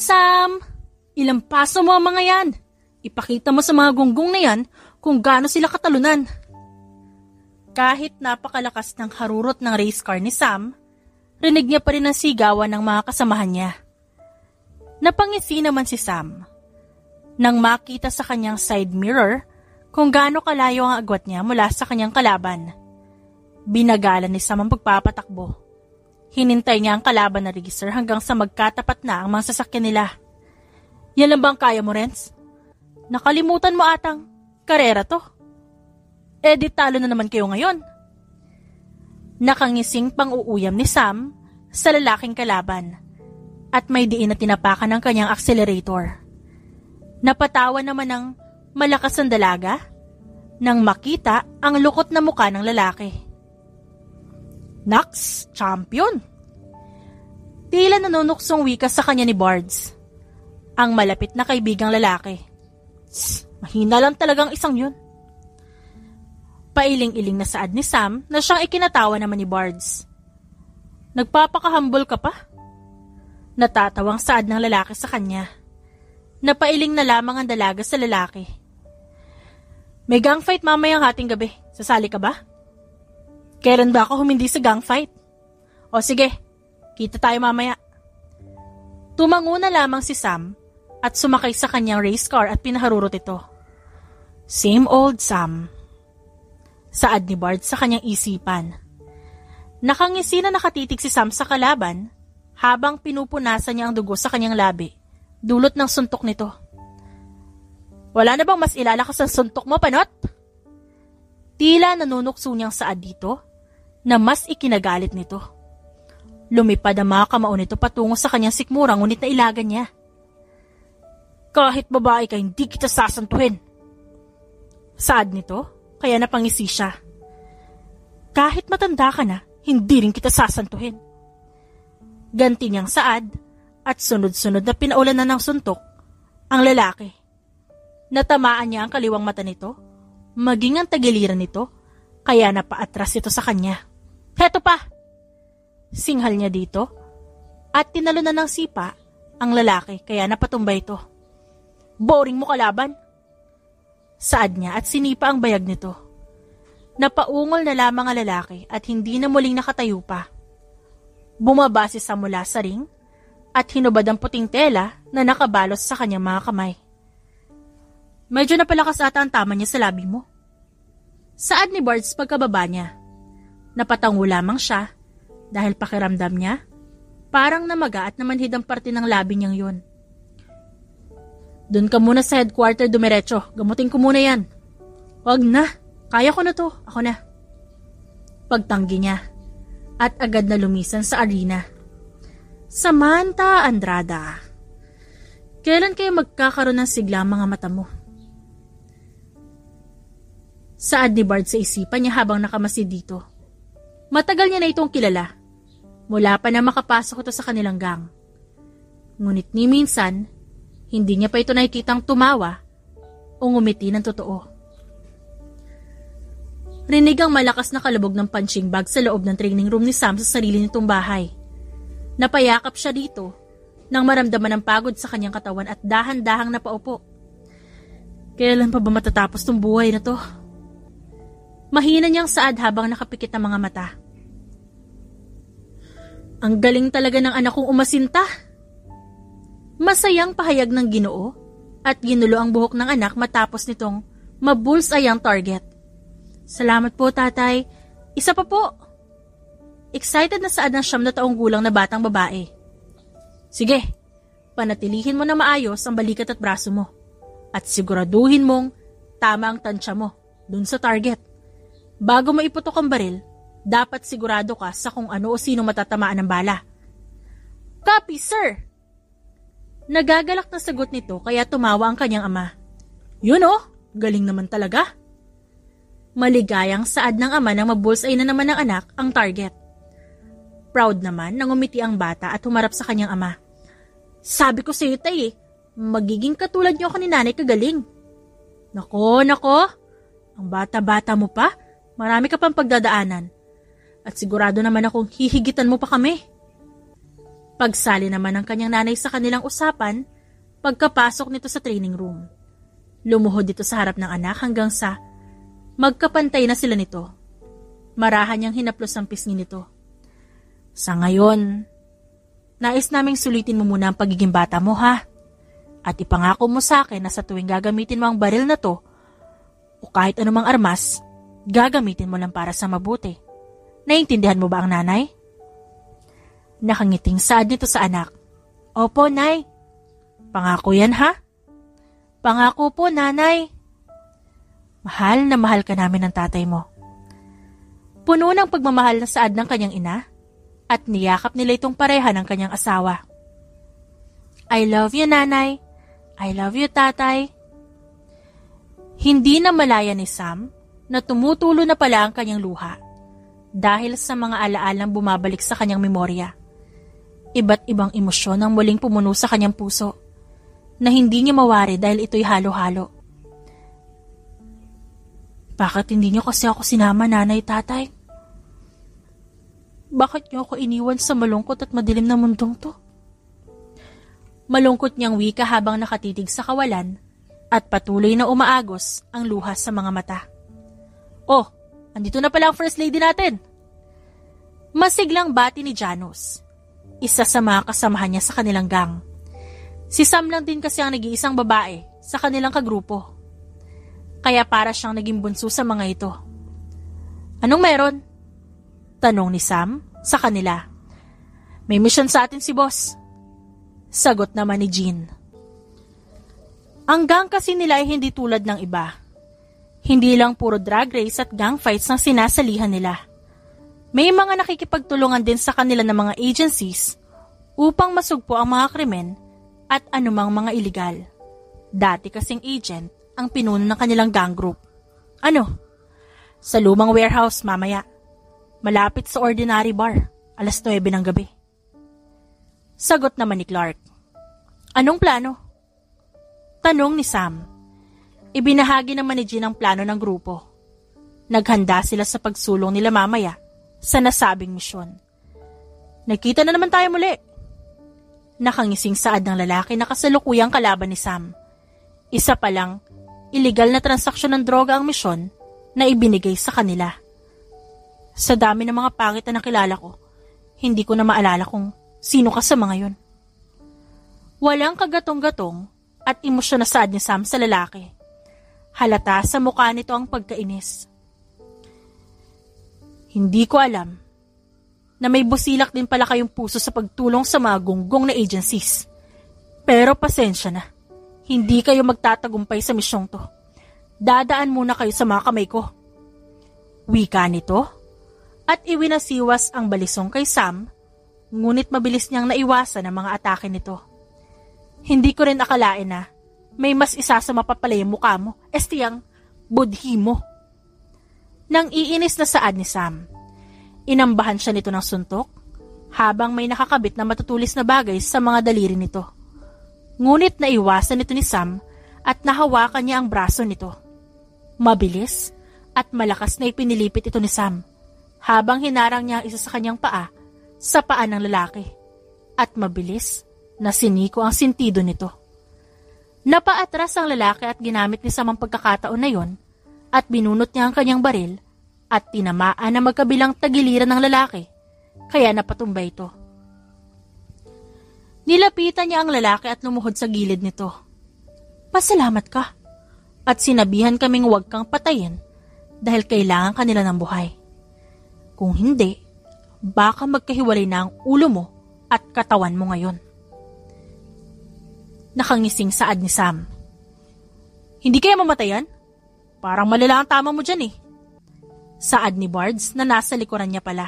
Sam! Ilang paso mo ang mga yan. Ipakita mo sa mga gunggong na yan kung gaano sila katalunan. Kahit napakalakas ng harurot ng race car ni Sam, rinig niya pa rin ang sigawan ng mga kasamahan niya. Napangisi naman si Sam nang makita sa kanyang side mirror kung gaano kalayo ang agwat niya mula sa kanyang kalaban. Binagalan ni Sam ang pagpapatakbo. Hinintay niya ang kalaban na racer hanggang sa magkatapat na ang mga sasakyan nila. Yan lang ba ang kaya mo, Renz? Nakalimutan mo atang karera to. Di talo na naman kayo ngayon. Nakangising pang-uuyam ni Sam sa lalaking kalaban at may diin na tinapakan ng kanyang accelerator. Napatawa naman ng malakas ang dalaga nang makita ang lukot na muka ng lalaki. Naks, champion! Tila nanunuksong wika sa kanya ni Bards, ang malapit na kaibigang lalaki. Mahina lang talagang isang yun. Pailing-iling na saad ni Sam na siyang ikinatawa naman ni Bards. Nagpapakahambol ka pa? Natatawang saad ng lalaki sa kanya. Napailing na lamang ang dalaga sa lalaki. May gang fight mamayang hating gabi. Sasali ka ba? Kailan ba ako humindi sa gang fight? O sige, kita tayo mamaya. Tumango na lamang si Sam at sumakay sa kanyang race car at pinaharurot ito. Same old Sam. Saad ni Bard sa kanyang isipan. Nakangisi na nakatitig si Sam sa kalaban habang pinupunasan niya ang dugo sa kanyang labi, dulot ng suntok nito. Wala na bang mas ilalakas ang suntok mo, panot? Tila nanunukso niyang saad dito na mas ikinagalit nito. Lumipad ang mga kamao nito patungo sa kanyang sikmura ngunit nailagan niya. Kahit babae ka, hindi kita sasantuhin. Saad nito, kaya napangisi siya. Kahit matanda ka na, hindi rin kita sasantuhin. Ganti niyang saad at sunod-sunod na pinaulan na ng suntok ang lalaki. Natamaan niya ang kaliwang mata nito, maging ang tagiliran nito, kaya napaatras ito sa kanya. Heto pa! Singhal niya dito at tinalo na ng sipa ang lalaki kaya napatumbay ito. Boring mo kalaban! Saad niya at sinipa ang bayag nito. Napaungol na lamang ang lalaki at hindi na muling nakatayo pa. Bumaba si Sam mula sa ring at hinubad ang puting tela na nakabalos sa kanyang mga kamay. Medyo napalakas ata ang tama niya sa labi mo. Saad ni Bards pagkababa niya. Napatango lamang siya dahil pakiramdam niya parang namaga at namanhid ang parte ng labi niyang yun. Doon ka muna sa headquarter dumiretso. Gamutin ko muna yan. Wag na. Kaya ko na to. Ako na. Pagtanggi niya. At agad na lumisan sa arena. Samantha Andrada. Kailan kayo magkakaroon ng sigla ang mga mata mo? Saad ni Bard sa isipan niya habang nakamasid dito. Matagal niya na itong kilala. Mula pa na makapasok ito sa kanilang gang. Ngunit ni minsan, hindi niya pa ito nakikitang tumawa o ngumiti ng totoo. Rinig ang malakas na kalabog ng punching bag sa loob ng training room ni Sam sa sarili nitong bahay. Napayakap siya dito nang maramdaman ang pagod sa kanyang katawan at dahan-dahang napaupo. Kailan pa ba matatapos tong buhay na to? Mahina niyang saad habang nakapikit ang mga mata. Ang galing talaga ng anak kong umasinta. Masayang pahayag ng Ginoo at ginulo ang buhok ng anak matapos nitong mabulsay ang target. Salamat po, tatay. Isa pa po. Excited na saad ng 9 na taong gulang na batang babae. Sige, panatilihin mo na maayos ang balikat at braso mo. At siguraduhin mong tama ang tansya mo dun sa target. Bago mo iputok ang baril, dapat sigurado ka sa kung ano o sino matatamaan ng bala. Copy, sir! Nagagalak na sagot nito kaya tumawa ang kanyang ama. Yun oh, galing naman talaga. Maligayang saad ng ama nang mabulsay na naman ng anak ang target. Proud naman nang umiti ang bata at humarap sa kanyang ama. Sabi ko sa iyo, tay, magiging katulad niyo ako ni nanay kagaling. Nako, ang bata-bata mo pa, marami ka pang pagdadaanan. At sigurado naman akong hihigitan mo pa kami. Pagsali naman ng kanyang nanay sa kanilang usapan, pagkapasok nito sa training room. Lumuhod dito sa harap ng anak hanggang sa magkapantay na sila nito. Marahan niyang hinaplos ang pisngi nito. Sa ngayon, nais naming sulitin mo muna ang pagiging bata mo, ha? At ipangako mo sa akin na sa tuwing gagamitin mo ang baril na to, o kahit anumang armas, gagamitin mo lang para sa mabuti. Naiintindihan mo ba ang nanay? Nakangiting saad nito sa anak. Opo, Nay. Pangako yan, ha? Pangako po, Nanay. Mahal na mahal ka namin ng tatay mo. Puno ng pagmamahal na saad ng kanyang ina at niyakap nila itong pareha ng kanyang asawa. I love you, Nanay. I love you, Tatay. Hindi na malaya ni Sam na tumutulo na pala ang kanyang luha dahil sa mga alaalang bumabalik sa kanyang memorya. Iba't ibang emosyon ang muling pumuno sa kanyang puso na hindi niya mawari dahil ito'y halo-halo. Bakit hindi niyo kasi ako sinama, Nanay, Tatay? Bakit niyo ako iniwan sa malungkot at madilim na mundong to? Malungkot niyang wika habang nakatitig sa kawalan at patuloy na umaagos ang luha sa mga mata. Oh, andito na pala ang first lady natin. Masiglang bati ni Janos, isa sa mga kasamahan niya sa kanilang gang. Si Sam lang din kasi ang nag-iisang babae sa kanilang kagrupo. Kaya para siyang naging bunso sa mga ito. Anong meron? Tanong ni Sam sa kanila. May mission sa atin si boss. Sagot naman ni Jean. Ang gang kasi nila ay hindi tulad ng iba. Hindi lang puro drag race at gang fights ang sinasalihan nila. May mga nakikipagtulungan din sa kanila ng mga agencies upang masugpo ang mga krimen at anumang mga iligal. Dati kasing agent ang pinuno ng kanilang gang group. Ano? Sa lumang warehouse mamaya. Malapit sa ordinary bar, 9:00 ng gabi. Sagot naman ni Clark. Anong plano? Tanong ni Sam. Ibinahagi naman ni Jean ang plano ng grupo. Naghanda sila sa pagsulong nila mamaya sa nasabing misyon. Nakita na naman tayo muli. Nakangising saad ng lalaki na kasalukuyang kalaban ni Sam. Isa pa lang, illegal na transaksyon ng droga ang misyon na ibinigay sa kanila. Sa dami ng mga pangit na nakilala ko, hindi ko na maalala kung sino ka sa mga yun. Walang kagatong-gatong at emosyon na saad ni Sam sa lalaki. Halata sa mukha nito ang pagkainis. Hindi ko alam na may busilak din pala kayong puso sa pagtulong sa mga gunggong na agencies. Pero pasensya na, hindi kayo magtatagumpay sa misyong to. Dadaan muna kayo sa mga kamay ko. Wika nito at iwinasiwas ang balisong kay Sam, ngunit mabilis niyang naiwasan ang mga atake nito. Hindi ko rin akalain na may mas isasama pa pala yung mukha mo, estiyang budhi mo. Nang iinis na saad ni Sam, inambahan siya nito ng suntok habang may nakakabit na matutulis na bagay sa mga daliri nito. Ngunit naiwasan nito ni Sam at nahawakan niya ang braso nito. Mabilis at malakas na ipinilipit ito ni Sam habang hinarang niya isa sa kanyang paa sa paa ng lalaki at mabilis na siniko ang sintido nito. Napaatras ang lalaki at ginamit ni Sam ang pagkakataon na yon at binunot niya ang kanyang baril at tinamaan na magkabilang tagiliran ng lalaki, kaya napatumbay ito. Nilapitan niya ang lalaki at lumuhod sa gilid nito. Pasalamat ka at sinabihan kaming huwag kang patayin dahil kailangan kanila ng buhay. Kung hindi, baka magkahiwalay na ang ulo mo at katawan mo ngayon. Nakangising saad ni Sam. Hindi kaya mamatayan? Parang malala ang tama mo dyan eh. Saad ni Bards na nasa likuran niya pala.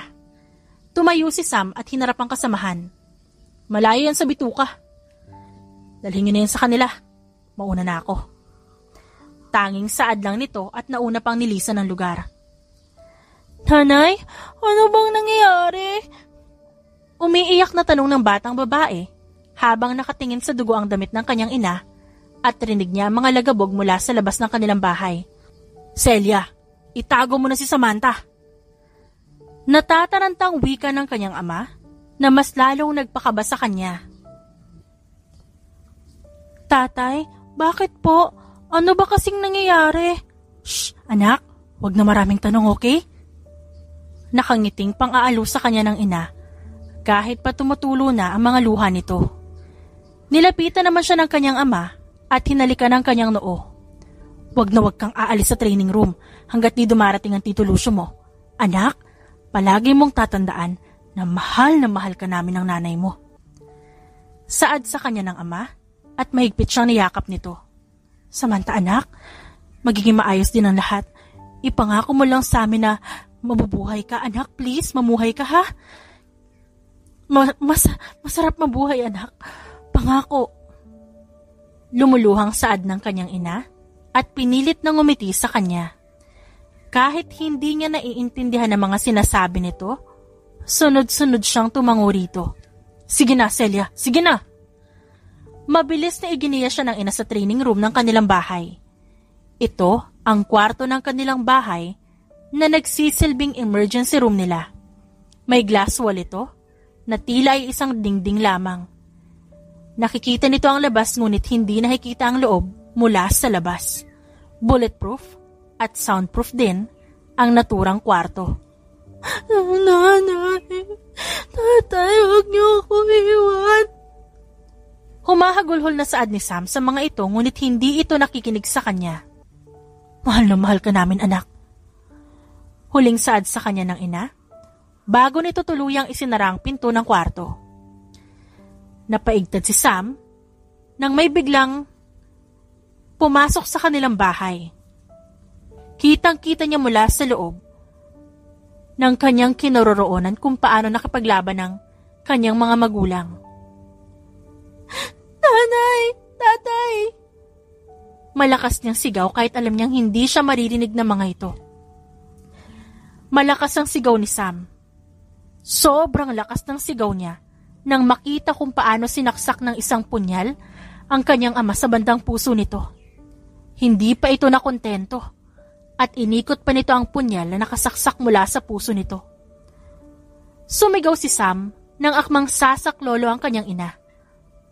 Tumayo si Sam at hinarap ang kasamahan. Malayo yan sa bituka. Dalhin niyo na yan sa kanila. Mauna na ako. Tanging saad lang nito at nauna pang nilisan ng lugar. Nanay, ano bang nangyayari? Umiiyak na tanong ng batang babae habang nakatingin sa dugo ang damit ng kanyang ina at rinig niya ang mga lagabog mula sa labas ng kanilang bahay. Celia, itago mo na si Samantha. Natatarantang wika ng kanyang ama na mas lalong nagpakaba sa kanya. Tatay, bakit po? Ano ba kasing nangyayari? Shh, anak, wag na maraming tanong, okay? Nakangiting pang-aalo sa kanya ng ina, kahit pa tumutulo na ang mga luha nito. Nilapitan naman siya ng kanyang ama at hinalikan ng kanyang noo. Wag na wag kang aalis sa training room hanggat di dumarating ang Tito Lucio mo. Anak, palagi mong tatandaan na mahal ka namin ng nanay mo. Saad sa kanya ng ama at mahigpit siyang niyakap nito. Samantha anak, magiging maayos din ang lahat. Ipangako mo lang sa amin na mabubuhay ka, anak. Please, mamuhay ka, ha? Masarap mabuhay, anak. Pangako. Lumuluhang saad ng kanyang ina at pinilit na ngumiti sa kanya. Kahit hindi niya naiintindihan ang mga sinasabi nito, sunod-sunod siyang tumango rito. Sige na, Celia, sige na. Mabilis na iginiya siya ng ina sa training room ng kanilang bahay. Ito ang kwarto ng kanilang bahay na nagsisilbing emergency room nila. May glass wall ito na tila ay isang dingding lamang. Nakikita nito ang labas ngunit hindi nakikita ang loob mula sa labas. Bulletproof at soundproof din ang naturang kwarto. Nanay, tatay, huwag niyo ako iwan. Humahagulhol na saad ni Sam sa mga ito ngunit hindi ito nakikinig sa kanya. Mahal na mahal ka namin, anak. Huling saad sa kanya ng ina, bago nito tuluyang isinara ang pinto ng kwarto. Napaigtad si Sam nang may biglang pumasok sa kanilang bahay. Kitang-kita niya mula sa loob ng kanyang kinaroroonan kung paano nakipaglaban ng kanyang mga magulang. Nanay! Tatay! Malakas niyang sigaw kahit alam niyang hindi siya maririnig ng mga ito. Malakas ang sigaw ni Sam. Sobrang lakas ng sigaw niya nang makita kung paano sinaksak ng isang punyal ang kanyang ama sa bandang puso nito. Hindi pa ito nakontento at inikot pa nito ang punyal na nakasaksak mula sa puso nito. Sumigaw si Sam nang akmang sasaklolo ang kanyang ina.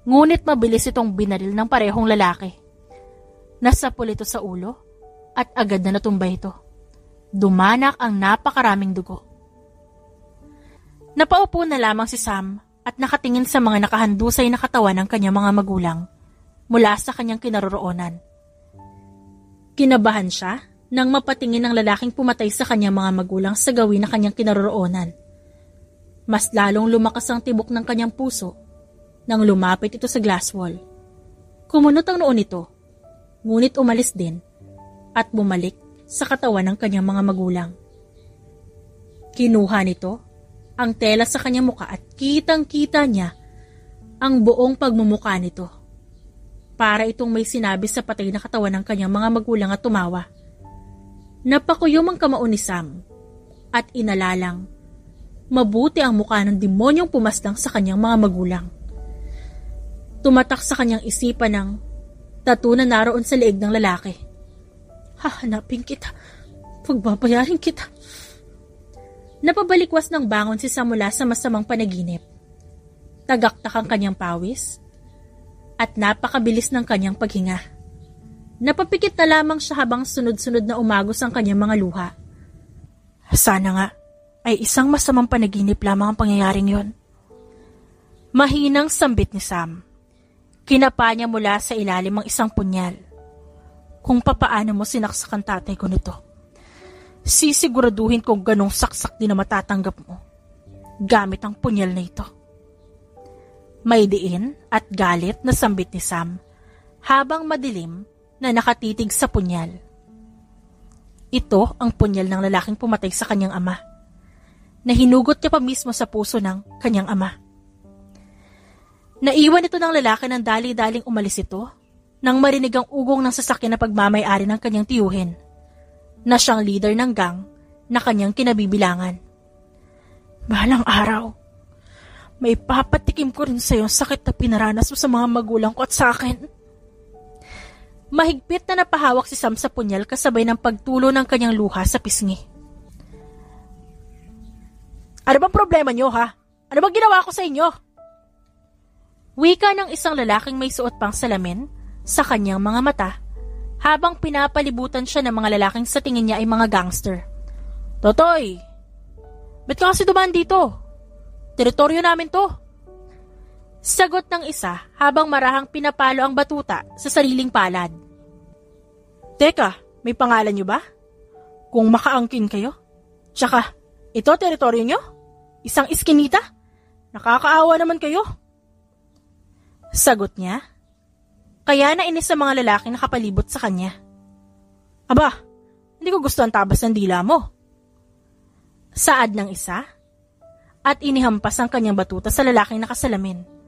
Ngunit mabilis itong binaril ng parehong lalaki. Nasapul ito sa ulo at agad na natumbay ito. Dumanak ang napakaraming dugo. Napaupo na lamang si Sam at nakatingin sa mga nakahandusay na katawan ng kanyang mga magulang mula sa kanyang kinaroroonan. Kinabahan siya nang mapatingin ng lalaking pumatay sa kanyang mga magulang sa gawin na kanyang kinaroroonan. Mas lalong lumakas ang tibok ng kanyang puso nang lumapit ito sa glass wall. Kumunot ang noo nito, ngunit umalis din at bumalik sa katawan ng kanyang mga magulang. Kinuha nito ang tela sa kanyang muka at kitang-kita niya ang buong pagmumuka nito. Para itong may sinabi sa patay na katawan ng kanyang mga magulang at tumawa. Napakuyom ang kamao ni Sam at inalalang, mabuti ang mukha ng demonyong pumaslang sa kanyang mga magulang. Tumatak sa kanyang isipan ng tattoo na naroon sa leeg ng lalaki. Hahanapin kita. Pagbabayarin kita. Napabalikwas ng bangon si Sam mula sa masamang panaginip. Tagaktak ang kanyang pawis at napakabilis ng kanyang paghinga. Napapikit na lamang siya habang sunod-sunod na umagos ang kanyang mga luha. Sana nga ay isang masamang panaginip lamang ang pangyayaring yon. Mahinang sambit ni Sam. Kinapa niya mula sa ilalim ang isang punyal. Kung papaano mo sinaksak ang tatay ko nito, sisiguraduhin kong ganong saksak din na matatanggap mo gamit ang punyal na ito. May diin at galit na sambit ni Sam habang madilim na nakatitig sa punyal. Ito ang punyal ng lalaking pumatay sa kanyang ama na hinugot niya pa mismo sa puso ng kanyang ama. Naiwan ito ng lalaki ng dali-daling umalis ito nang marinig ang ugong ng sasakyan na pagmamay-ari ng kanyang tiyuhin na siyang leader ng gang na kanyang kinabibilangan. Balang araw, may papatikim ko rin sa iyo sakit na pinaranas mo sa mga magulang ko at sa akin. Mahigpit na napahawak si Sam sa punyal kasabay ng pagtulo ng kanyang luha sa pisngi. Ano bang problema niyo, ha? Ano bang ginawa ko sa inyo? Wika ng isang lalaking may suot pang salamin sa kanyang mga mata habang pinapalibutan siya ng mga lalaking sa tingin niya ay mga gangster. Totoy, ba't ka kasi dumaan dito? Teritoryo namin to. Sagot ng isa habang marahang pinapalo ang batuta sa sariling palad. Teka, may pangalan niyo ba? Kung makaangkin kayo? Tsaka, ito teritoryo niyo? Isang iskinita? Nakakaawa naman kayo. Sagot niya. Kaya nainis sa mga lalaking nakapalibot sa kanya. Aba, hindi ko gusto ang tabas ng dila mo. Saad ng isa at inihampas ang kanyang batuta sa lalaking nakasalamin.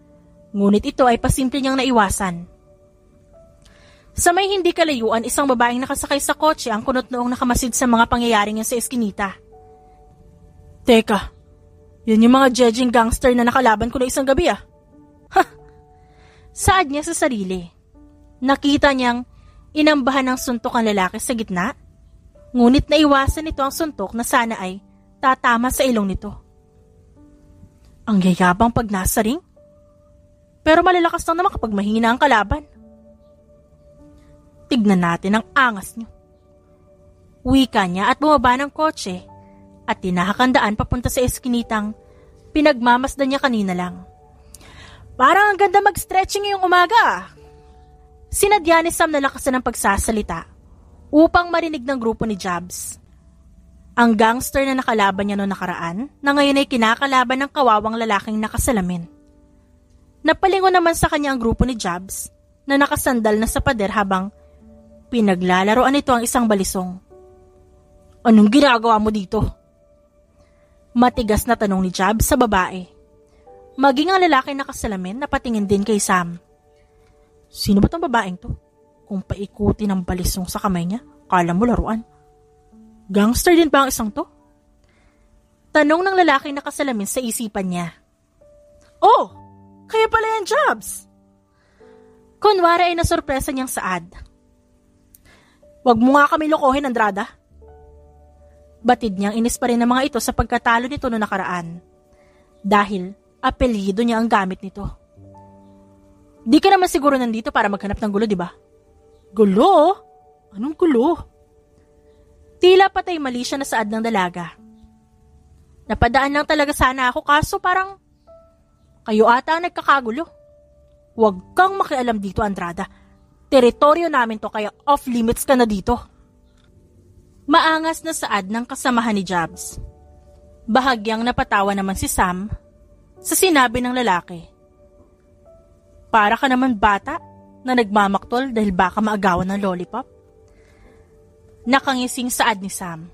Ngunit ito ay pasimple niyang naiwasan. Sa may hindi kalayuan, isang babaeng nakasakay sa kotse ang kunot noong nakamasid sa mga pangyayaring yan sa eskinita. Teka, yun yung mga judging gangster na nakalaban ko na isang gabi Ha! Saad niya sa sarili. Nakita niyang inambahan ng suntok ang lalaki sa gitna, ngunit naiwasan nito ang suntok na sana ay tatama sa ilong nito. Ang yayabang pag nasa ring, pero malalakas lang naman kapag mahina ang kalaban. Tignan natin ang angas niyo. Wika niya at bumaba ng kotse at tinahakandaan papunta sa eskinitang pinagmamasdan niya kanina lang. Parang ang ganda mag-stretching ngayong umaga. Sinadya ni Sam na lakasan ng pagsasalita upang marinig ng grupo ni Jabs. Ang gangster na nakalaban niya noong nakaraan na ngayon ay kinakalaban ng kawawang lalaking nakasalamin. Napalingon naman sa kanya ang grupo ni Jabs na nakasandal na sa pader habang pinaglalaroan nito ang isang balisong. Anong ginagawa mo dito? Matigas na tanong ni Jabs sa babae. Maging ang lalaki nakasalamin napatingin din kay Sam. Sino ba tong babaeng to? Kung paikuti ng balisong sa kamay niya, kala mo laruan. Gangster din ba ang isang to? Tanong ng lalaki nakasalamin sa isipan niya. Oh, kaya pala yan, Jabs! Kunwari ay nasurpresa niyang Saad. Wag mo nga kami lokohin, Andrada. Batid niyang inis pa rin ng mga ito sa pagkatalo nito noong nakaraan. Dahil apelyido niya ang gamit nito. Di ka naman siguro nandito para maghanap ng gulo, di ba? Gulo? Anong gulo? Tila patay mali siya na Saad ng dalaga. Napadaan lang talaga sana ako kaso parang kayo ata ang nagkakagulo. Huwag kang makialam dito, Andrada. Teritoryo namin to kaya off limits ka na dito. Maangas na Saad ng kasamahan ni Jabs. Bahagyang napatawa naman si Sam sa sinabi ng lalaki. Para ka naman bata na nagmamaktol dahil baka maagawan ng lollipop. Nakangising Saad ni Sam.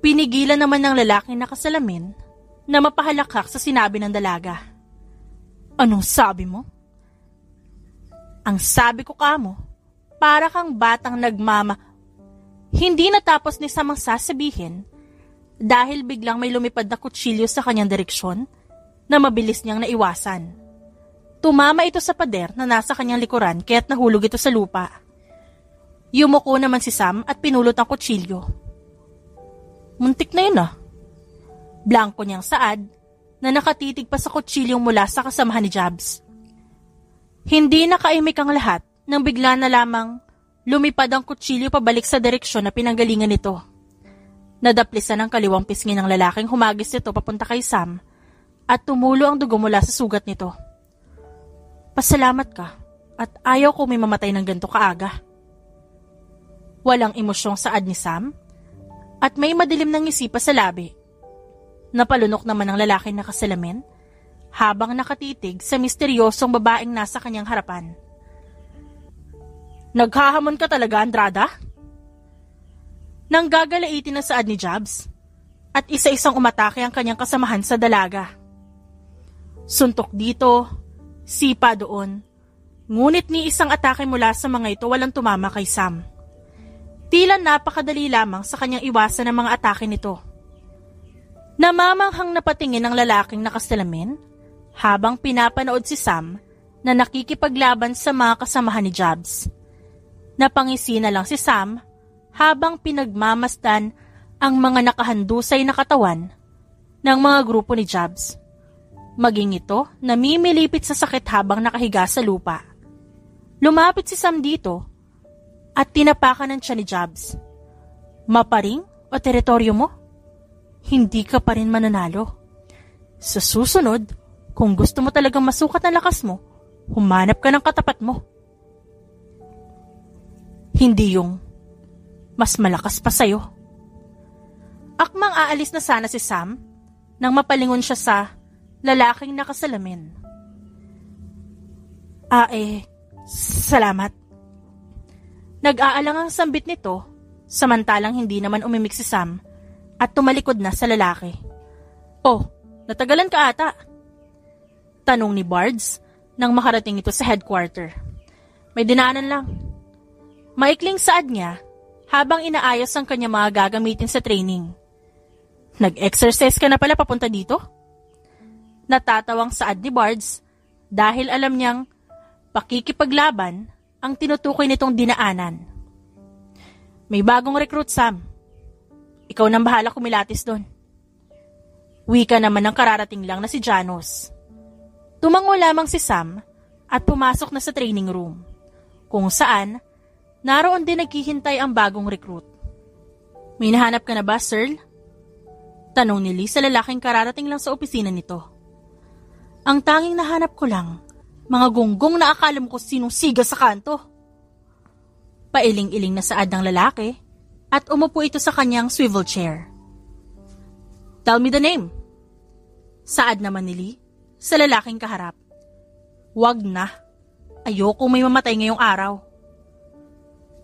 Pinigilan naman ng lalaki nakasalamin na mapahalakhak sa sinabi ng dalaga. Anong sabi mo? Ang sabi ko kamo, para kang batang Hindi natapos ni Sam ang sasabihin dahil biglang may lumipad na kutsilyo sa kanyang direksyon na mabilis niyang naiwasan. Tumama ito sa pader na nasa kanyang likuran kaya't nahulog ito sa lupa. Yumuko naman si Sam at pinulot ang kutsilyo. Muntik na yun Blanko niyang Saad na nakatitig pa sa kutsilyong mula sa kasamahan ni Jabs. Hindi nakaimik ang lahat nang bigla na lamang lumipad ang kutsilyo pabalik sa direksyon na pinanggalingan nito. Nadaplisan ang kaliwang pisngi ng lalaking humagis nito papunta kay Sam at tumulo ang dugo mula sa sugat nito. Pasalamat ka at ayaw ko may mamatay ng ganito kaaga. Walang emosyong Saad ni Sam at may madilim ng ngisi pa sa labi. Napalunok naman ang lalaki na kasalamin habang nakatitig sa misteryosong babaeng nasa kanyang harapan. Naghahamon ka talaga, Andrada? Nang gagalaitin ng Saad ni Jabs at isa-isang umatake ang kanyang kasamahan sa dalaga. Suntok dito, sipa doon, ngunit ni isang atake mula sa mga ito walang tumama kay Sam. Tila napakadali lamang sa kanyang iwasan ng mga atake nito. Namamanghang napatingin ang lalaking nakasalamin habang pinapanood si Sam na nakikipaglaban sa mga kasamahan ni Jabs. Napangisi na lang si Sam habang pinagmamasdan ang mga nakahandusay na katawan ng mga grupo ni Jabs Maging ito namimilipit sa sakit habang nakahiga sa lupa. Lumapit si Sam dito at tinapakan ng tiyan ni Jobs. Maparing o teritoryo mo? Hindi ka pa rin mananalo. Sa susunod, kung gusto mo talagang masukat ang lakas mo, humanap ka ng katapat mo. Hindi yung mas malakas pa sa'yo. Akmang aalis na sana si Sam nang mapalingon siya sa lalaking nakasalamin. Salamat. Nag-aalangang sambit nito, samantalang hindi naman umimik si Sam at tumalikod na sa lalaki. Oh, natagalan ka ata? Tanong ni Bards nang makarating ito sa headquarter. May dinaanan lang. Maikling saad niya habang inaayos ang kanya mga gagamitin sa training. Nag-exercise ka na pala papunta dito? Natatawang saad ni Bards dahil alam niyang pakikipaglaban ang tinutukoy nitong dinaanan. May bagong recruit, Sam. Ikaw nang bahala kumilatis doon. Wika naman ng kararating lang na si Janos. Tumango lamang si Sam at pumasok na sa training room, kung saan naroon din naghihintay ang bagong recruit. May nahanap ka na ba, Sir? Tanong ni Lee sa lalaking kararating lang sa opisina nito. Ang tanging nahanap ko lang, mga gunggong na akala mo ko sinong siga sa kanto. Pailing-iling na saad ng lalaki at umupo ito sa kanyang swivel chair. Tell me the name. Saad naman ni Lee sa lalaking kaharap. Wag na. Ayoko may mamatay ngayong araw.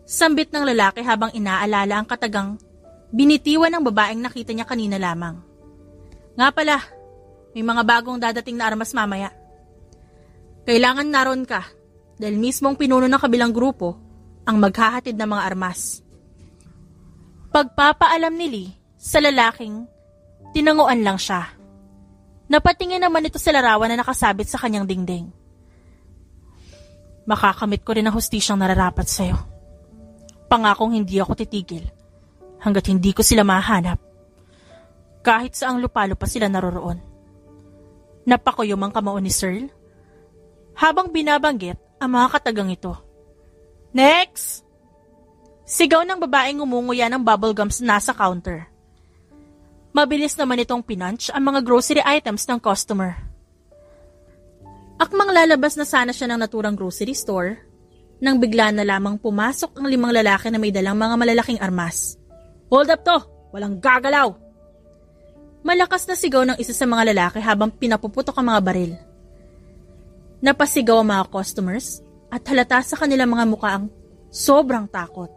Sambit ng lalaki habang inaalala ang katagang binitiwan ng babaeng nakita niya kanina lamang. Nga pala, may mga bagong dadating na armas mamaya. Kailangan naroon ka dahil mismong pinuno ng kabilang grupo ang maghahatid ng mga armas. Pagpapaalam ni Lee sa lalaking, tinanguan lang siya. Napatingin naman ito sa larawan na nakasabit sa kanyang dingding. Makakamit ko rin ang hustisyang nararapat sa'yo. Pangakong hindi ako titigil hanggat hindi ko sila mahanap. Kahit saang lupalo pa sila naroroon. Napakuyom ang kamao ni Searle habang binabanggit ang mga katagang ito. Next! Sigaw ng babaeng umunguya ng bubblegums nasa counter. Mabilis naman itong pinunch ang mga grocery items ng customer. Akmang lalabas na sana siya ng naturang grocery store nang bigla na lamang pumasok ang 5 lalaki na may dalang mga malalaking armas. Hold up to! Walang gagalaw! Malakas na sigaw ng isa sa mga lalaki habang pinapuputok ang mga baril. Napasigaw ang mga customers at halata sa kanilang mga mukha ang sobrang takot.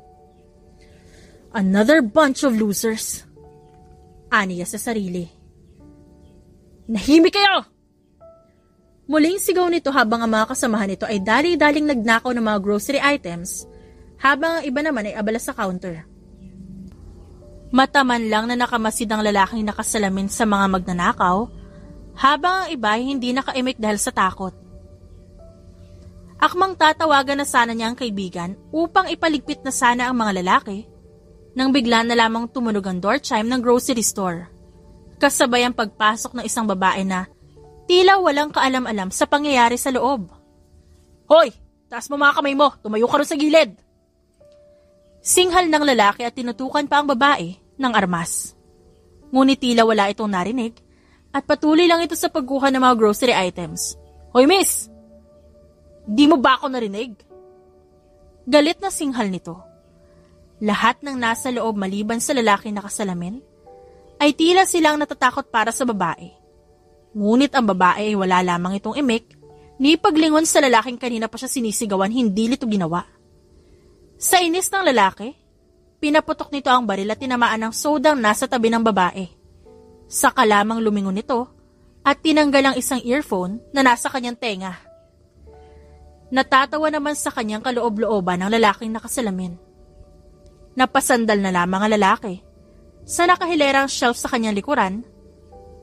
Another bunch of losers. Aniya sa sarili. Nahimik kayo! Muling sigaw nito habang ang mga kasamahan nito ay dali-daling nagnakaw ng mga grocery items habang ang iba naman ay abala sa counter. Mataman lang na nakamasid ang lalaking nakasalamin sa mga magnanakaw habang ang iba ay hindi nakaimik dahil sa takot. Akmang tatawagan na sana niya ang kaibigan upang ipaligpit na sana ang mga lalaki nang bigla na lamang tumunog ang door chime ng grocery store. Kasabay ang pagpasok ng isang babae na tila walang kaalam-alam sa pangyayari sa loob. Hoy! Taas mo mga kamay mo! Tumayo ka rin sa gilid! Singhal ng lalaki at tinutukan pa ang babae ng armas. Ngunit tila wala itong narinig at patuloy lang ito sa pagkuha ng mga grocery items. Hoy miss! Di mo ba ako narinig? Galit na singhal nito. Lahat ng nasa loob maliban sa lalaki nakasalamin ay tila silang natatakot para sa babae. Ngunit ang babae ay wala lamang itong imik ni paglingon sa lalaking kanina pa siya sinisigawan hindi nito ginawa. Sa inis ng lalaki, pinaputok nito ang baril at tinamaan ng sodang nasa tabi ng babae. Saka lamang lumingon nito at tinanggal ang isang earphone na nasa kanyang tenga. Natatawa naman sa kanyang kaloob-looban ng lalaking nakasalamin. Napasandal na lamang ang lalaki sa nakahilerang shelf sa kanyang likuran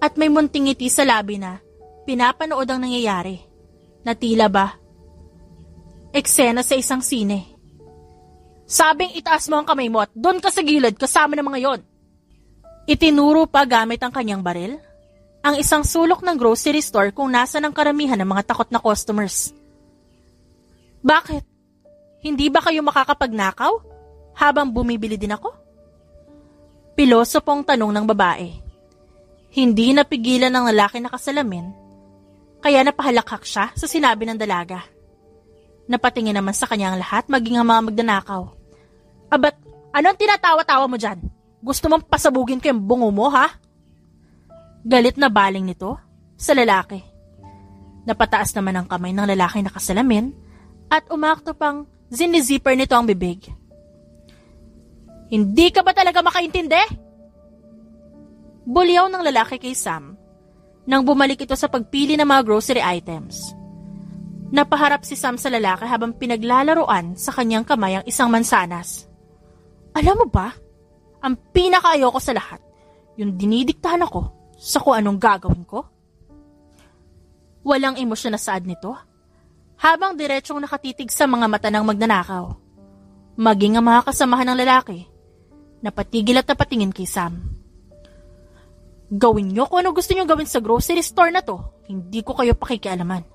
at may munting ngiti sa labi na pinapanood ang nangyayari na tila ba eksena sa isang sine. Sabing itaas mo ang kamay mo at doon ka sa gilid kasama ng mga yon. Itinuro pa gamit ang kanyang baril ang isang sulok ng grocery store kung nasa ng karamihan ng mga takot na customers. Bakit? Hindi ba kayo makakapagnakaw habang bumibili din ako? Pilosopong tanong ng babae. Hindi napigilan ng lalaki na kasalamin, kaya napahalakhak siya sa sinabi ng dalaga. Napatingin naman sa kanya ang lahat, maging ang mga magnanakaw. Abat, anong tinatawa-tawa mo dyan? Gusto mong pasabugin ko yung bungo mo, ha? Galit na baling nito sa lalaki. Napataas naman ang kamay ng lalaki na kasalamin at umakto pang zinizipper nito ang bibig. Hindi ka ba talaga makaintindi? Bulyaw ng lalaki kay Sam nang bumalik ito sa pagpili ng mga grocery items. Napaharap si Sam sa lalaki habang pinaglalaroan sa kanyang kamay ang isang mansanas. Alam mo ba, ang pinakaayoko sa lahat, yung dinidiktahan ako sa kung anong gagawin ko. Walang emosyon na saad nito, habang diretsyong nakatitig sa mga mata ng magnanakaw. Maging ang mga kasamahan ng lalaki, napatigil at napatingin kay Sam. Gawin nyo kung ano gusto nyo gawin sa grocery store na to, hindi ko kayo pakikialaman.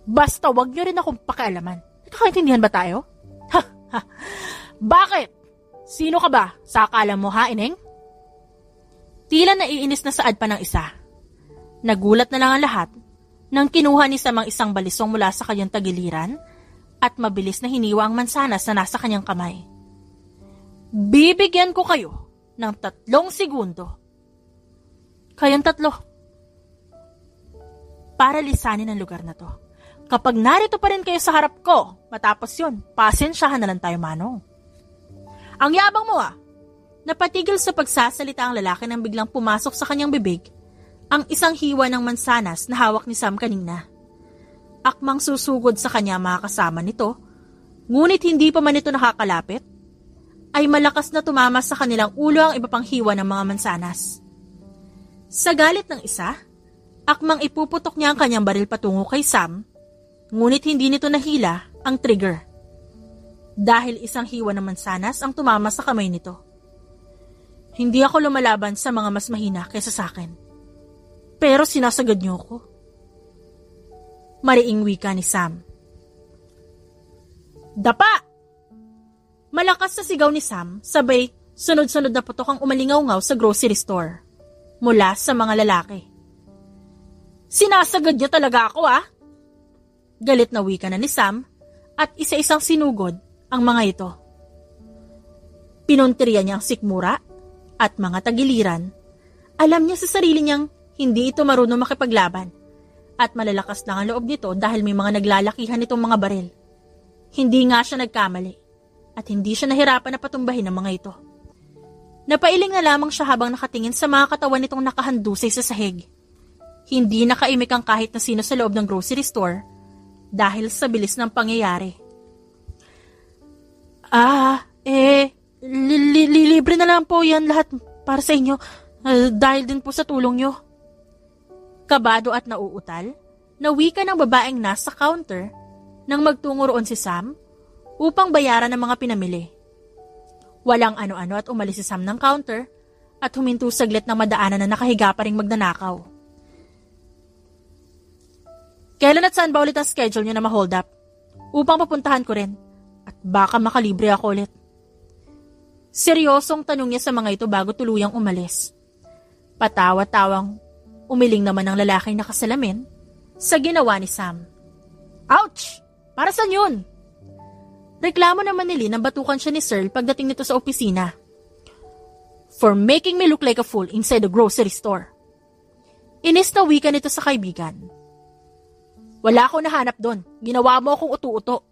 Basta wag nyo rin akong pakialaman. Nakakaintindihan ba tayo? Ha? Bakit? Sino ka ba? Sa akala mo ha, Ineng? Tila naiinis na saad pa ng isa. Nagulat na lang ang lahat nang kinuha ni Sam ang isang balisong mula sa kanyang tagiliran at mabilis na hiniwa ang mansanas na nasa kanyang kamay. Bibigyan ko kayo ng 3 segundo. Kayong 3. Para lisanin ang lugar na to. Kapag narito pa rin kayo sa harap ko, matapos yun, pasensyahan na lang tayo, manong. Ang yabang mo ah! Napatigil sa pagsasalita ang lalaki nang biglang pumasok sa kanyang bibig ang isang hiwa ng mansanas na hawak ni Sam kanina. Akmang susugod sa kanya mga kasama nito, ngunit hindi pa man ito nakakalapit, ay malakas na tumama sa kanilang ulo ang iba pang hiwa ng mga mansanas. Sa galit ng isa, akmang ipuputok niya ang kanyang baril patungo kay Sam, ngunit hindi nito nahila ang trigger. Dahil isang hiwa ng mansanas ang tumama sa kamay nito. Hindi ako lumalaban sa mga mas mahina kaysa sa akin. Pero sinasagad niyo ako. Mariing wika ni Sam. Dapa! Malakas sa sigaw ni Sam, sabay sunod-sunod na putok ang umalingaw-ngaw sa grocery store. Mula sa mga lalaki. Sinasagad niyo talaga ako ah! Galit na wika na ni Sam at isa-isang sinugod ang mga ito. Pinuntirya niya ang sikmura at mga tagiliran. Alam niya sa sarili niyang hindi ito marunong makipaglaban at malalakas lang ang loob nito dahil may mga naglalakihan itong mga baril. Hindi nga siya nagkamali at hindi siya nahirapan na patumbahin ang mga ito. Napailing na lamang siya habang nakatingin sa mga katawan nitong nakahandusay sa sahig. Hindi nakaimik ang kahit na sino sa loob ng grocery store dahil sa bilis ng pangyayari. Libre na lang po yan lahat para sa inyo dahil din po sa tulong nyo. Kabado at nauutal, nawika ng babaeng nasa counter nang magtungo roon si Sam upang bayaran ang mga pinamili. Walang ano-ano at umalis si Sam ng counter at huminto saglit ng madaanan na nakahiga pa ring magnanakaw. Kailan at saan ba ulit ang schedule nyo na ma-hold up? Upang papuntahan ko rin at baka makalibre ako ulit. Seryosong tanong niya sa mga ito bago tuluyang umalis. Patawa-tawang umiling naman ang lalaking nakasalamin sa ginawa ni Sam. Ouch! Para saan yun? Reklamo naman ni Lynn nang batukan siya ni Searle pagdating nito sa opisina. For making me look like a fool inside the grocery store. Inis na wika nito sa kaibigan. Wala akong nahanap doon. Ginawa mo akong utu-uto.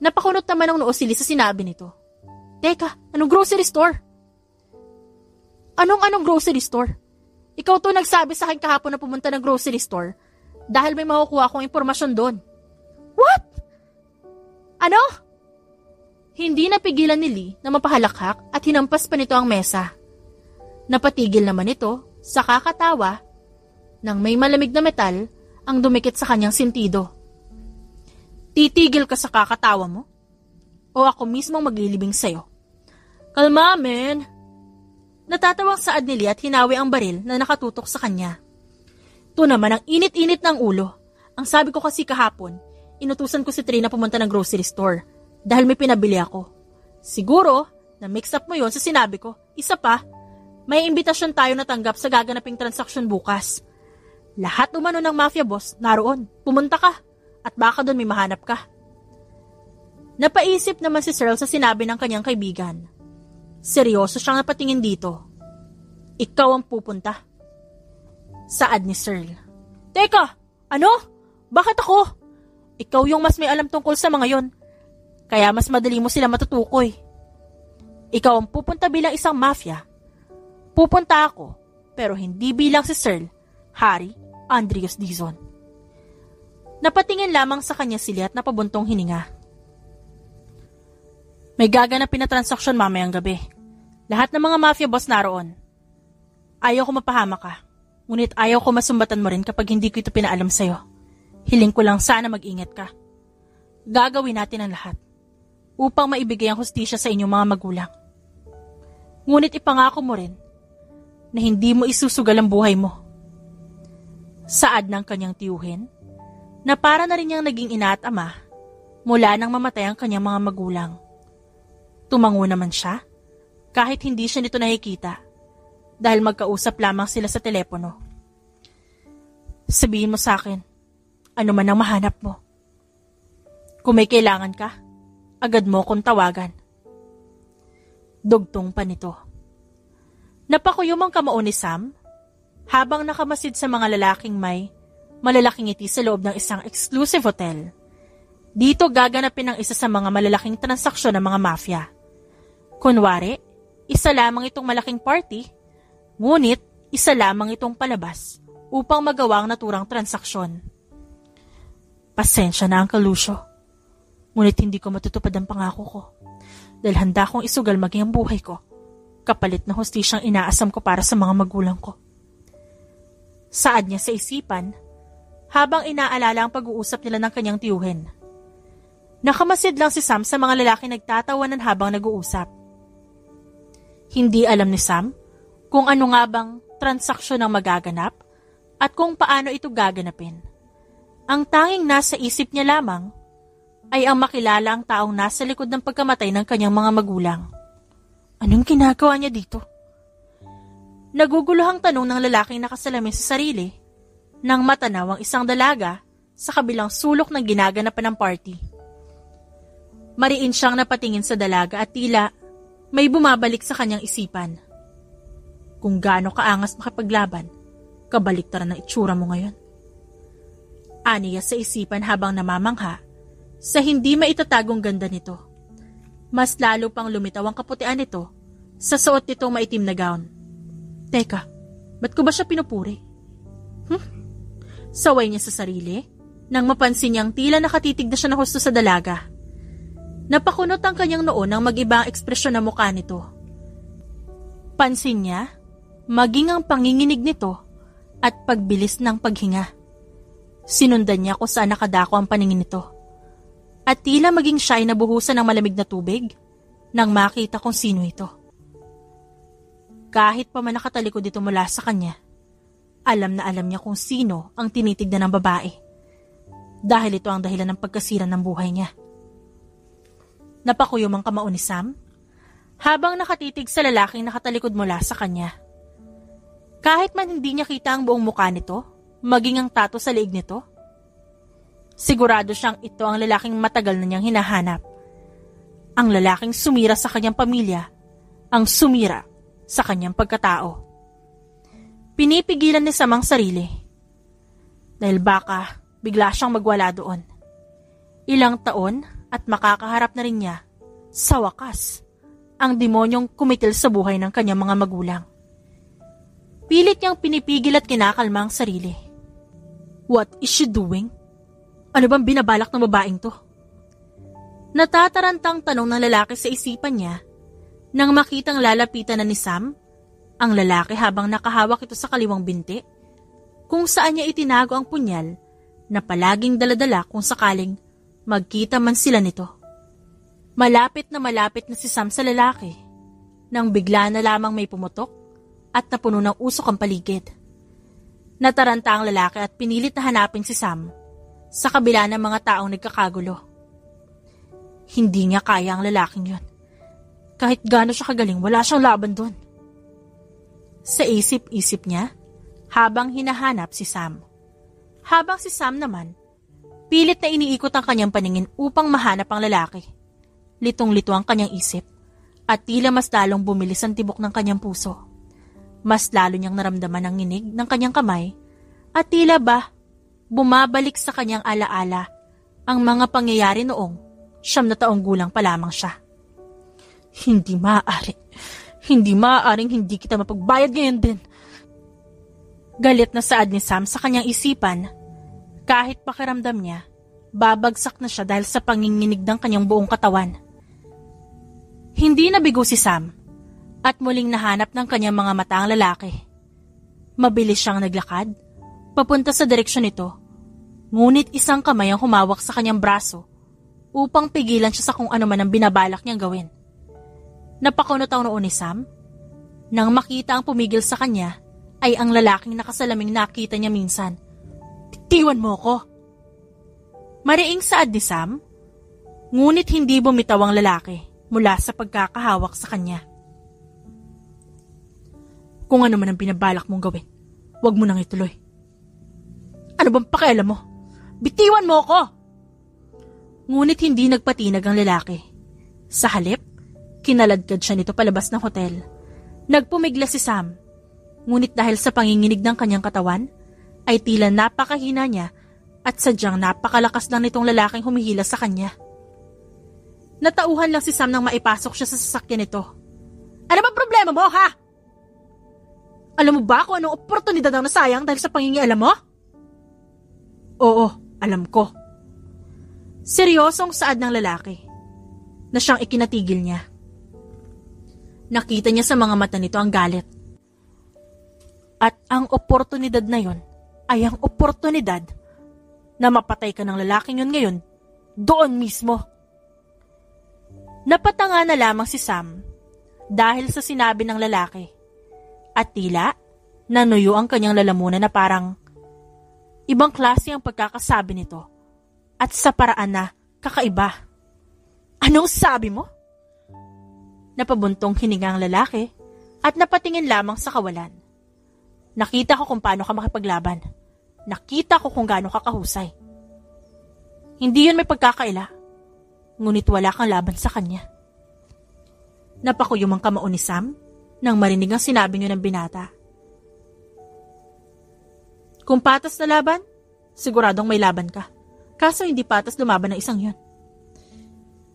Napakunot naman ang noo si Lee sa sinabi nito. Teka, anong grocery store? Anong grocery store? Ikaw to nagsabi sa akin kahapon na pumunta ng grocery store dahil may makukuha akong impormasyon doon. What? Ano? Hindi napigilan ni Lee na mapahalakhak at hinampas pa nito ang mesa. Napatigil naman ito sa kakatawa nang may malamig na metal ang dumikit sa kanyang sentido. Titigil ka sa kakatawa mo? O ako mismong maglilibing sa'yo? Kalma, men. Natatawang saad ni Lee at hinawi ang baril na nakatutok sa kanya. To naman ang init-init ng ulo. Ang sabi ko kasi kahapon, inutusan ko si Trina pumunta ng grocery store dahil may pinabili ako. Siguro, na-mix up mo yon sa sinabi ko. Isa pa, may imbitasyon tayo natanggap sa gaganaping transaksyon bukas. Lahat umano ng mafia boss naroon. Pumunta ka at baka doon may mahanap ka. Napaisip naman si Searle sa sinabi ng kanyang kaibigan. Seryoso siyang napatingin dito. Ikaw ang pupunta. Saad ni Searle. Teka, ano? Bakit ako? Ikaw yung mas may alam tungkol sa mga yon. Kaya mas madali mo sila matutukoy. Ikaw ang pupunta bilang isang mafia. Pupunta ako, pero hindi bilang si Searle, Harry Andreas Dizon. Napatingin lamang sa kanya si Lee at napabuntong hininga. May gaganapin na transaksyon mamayang gabi. Lahat ng mga mafia boss naroon. Ayaw ko mapahama ka, ngunit ayaw ko masumbatan mo rin kapag hindi ko ito pinaalam sa'yo. Hiling ko lang sana mag-ingat ka. Gagawin natin ang lahat upang maibigay ang hustisya sa inyong mga magulang. Ngunit ipangako mo rin na hindi mo isusugal ang buhay mo. Saad ng kanyang tiyuhin, na para na rin niyang naging ina at ama mula nang mamatay ang kanyang mga magulang. Tumango naman siya, kahit hindi siya nito nakikita, dahil magkausap lamang sila sa telepono. Sabihin mo sa akin, ano man ang mahanap mo. Kung may kailangan ka, agad mo kong tawagan. Dugtong pa nito. Napakuyom ang kamao ni Sam habang nakamasid sa mga lalaking may malalaking ngiti sa loob ng isang exclusive hotel. Dito gaganapin ang isa sa mga malalaking transaksyon ng mga mafia. Kunwari, isa lamang itong malaking party, ngunit isa lamang itong palabas upang magawa ang naturang transaksyon. Pasensya na, Uncle Lucio. Ngunit hindi ko matutupad ang pangako ko dahil handa kong isugal maging ang buhay ko kapalit na hustisyang inaasam ko para sa mga magulang ko. Saad niya sa isipan habang inaalala ang pag-uusap nila ng kanyang tiyuhin. Nakamasid lang si Sam sa mga lalaki nagtatawanan habang nag-uusap. Hindi alam ni Sam kung ano nga bang transaksyon ang magaganap at kung paano ito gaganapin. Ang tanging nasa isip niya lamang ay ang makilala ang taong nasa likod ng pagkamatay ng kanyang mga magulang. Anong ginagawa niya dito? Naguguluhang tanong ng lalaking nakasalamin sa sarili nang matanaw ang isang dalaga sa kabilang sulok ng ginaganapan ng party. Mariin siyang napatingin sa dalaga at tila may bumabalik sa kanyang isipan. Kung gaano kaangas makipaglaban, kabaliktaran ng itsura mo ngayon. Aniya sa isipan habang namamangha sa hindi maitatagong ganda nito. Mas lalo pang lumitaw ang kaputian nito sa suot nitong maitim na gown. Teka, ba't ko ba siya pinupuri? Saway niya sa sarili nang mapansin niyang tila nakatitig na siya na husto sa dalaga. Napakunot ang kanyang noo nang mag-iba ang ekspresyon ng mukha nito. Pansin niya, maging ang panginginig nito at pagbilis ng paghinga. Sinundan niya kung saan nakadako ang paningin nito. At tila maging siya ay nabuhusan ng malamig na tubig nang makita kung sino ito. Kahit pa man nakatalikod dito mula sa kanya, alam na alam niya kung sino ang tinitignan ng babae. Dahil ito ang dahilan ng pagkasira ng buhay niya. Napakuyom ang kamao ni Sam habang nakatitig sa lalaking nakatalikod mula sa kanya. Kahit man hindi niya kita ang buong mukha nito, maging ang tato sa liig nito, sigurado siyang ito ang lalaking matagal na niyang hinahanap. Ang lalaking sumira sa kanyang pamilya, ang sumira sa kanyang pagkatao. Pinipigilan ni Sam ang sarili dahil baka bigla siyang magwala doon. Ilang taon at makakaharap na rin niya sa wakas ang demonyong kumitil sa buhay ng kanyang mga magulang. Pilit niyang pinipigil at kinakalma ang sarili. What is she doing? Ano bang binabalak ng babaeng to? Natatarantang tanong ng lalaki sa isipan niya nang makitang lalapitan na ni Sam ang lalaki habang nakahawak ito sa kaliwang binti kung saan niya itinago ang punyal na palaging daladala kung sakaling magkita man sila nito. Malapit na si Sam sa lalaki nang bigla na lamang may pumutok at napuno ng usok ang paligid. Nataranta ang lalaki at pinilit na hanapin si Sam sa kabila ng mga taong nagkakagulo. Hindi niya kaya ang lalaking yun. Kahit gaano siya kagaling, wala siyang laban doon. Sa isip-isip niya, habang hinahanap si Sam. Habang si Sam naman, pilit na iniikot ang kanyang paningin upang mahanap ang lalaki. Litong-lito ang kanyang isip at tila mas lalong bumilis ang tibok ng kanyang puso. Mas lalo niyang naramdaman ang nginig ng kanyang kamay at tila ba bumabalik sa kanyang alaala ang mga pangyayari noong 9 na taong gulang pa lamang siya. Hindi maaaring hindi kita mapagbayad ngayon din. Galit na saad ni Sam sa kanyang isipan. Kahit pakiramdam niya, babagsak na siya dahil sa panginginig ng kanyang buong katawan. Hindi nabigo si Sam at muling nahanap ng kanyang mga mata ang lalaki. Mabilis siyang naglakad, papunta sa direksyon nito, ngunit isang kamay ang humawak sa kanyang braso upang pigilan siya sa kung ano man ang binabalak niyang gawin. Napakunot ang noon ni Sam. Nang makita ang pumigil sa kanya, ay ang lalaking nakasalaming nakita niya minsan. Bitiwan mo ko! Mariing saad ni Sam, ngunit hindi bumitaw ang lalaki mula sa pagkakahawak sa kanya. Kung ano man ang binabalak mong gawin, huwag mo nang ituloy. Ano bang pakialam mo? Bitiwan mo ko! Ngunit hindi nagpatinag ang lalaki. Sa halip, kinaladkad siya nito palabas ng hotel. Nagpumigla si Sam, ngunit dahil sa panginginig ng kanyang katawan, ay tila napakahina niya at sadyang napakalakas lang nitong lalaking humihila sa kanya. Natauhan lang si Sam nang maipasok siya sa sasakyan nito. Ano ba problema mo, ha? Alam mo ba kung anong oportunidad ang nasayang dahil sa pangingialam mo? Oo, alam ko. Seryosong saad ng lalaki na siyang ikinatigil niya. Nakita niya sa mga mata nito ang galit. At ang oportunidad na yon ay ang oportunidad na mapatay ka ng lalaking yun ngayon doon mismo. Napatanga na lamang si Sam dahil sa sinabi ng lalaki at tila nanuyo ang kanyang lalamunan na parang ibang klase ang pagkakasabi nito at sa paraan na kakaiba. Anong sabi mo? Napabuntong hininga ang lalaki at napatingin lamang sa kawalan. Nakita ko kung paano ka makipaglaban. Nakita ko kung gaano ka kahusay. Hindi yun may pagkakaila, ngunit wala kang laban sa kanya. Napakuyom ang kamao ni Sam nang marinig ang sinabi niyo ng binata. Kung patas na laban, siguradong may laban ka. Kaso hindi patas lumaban ng isang yun.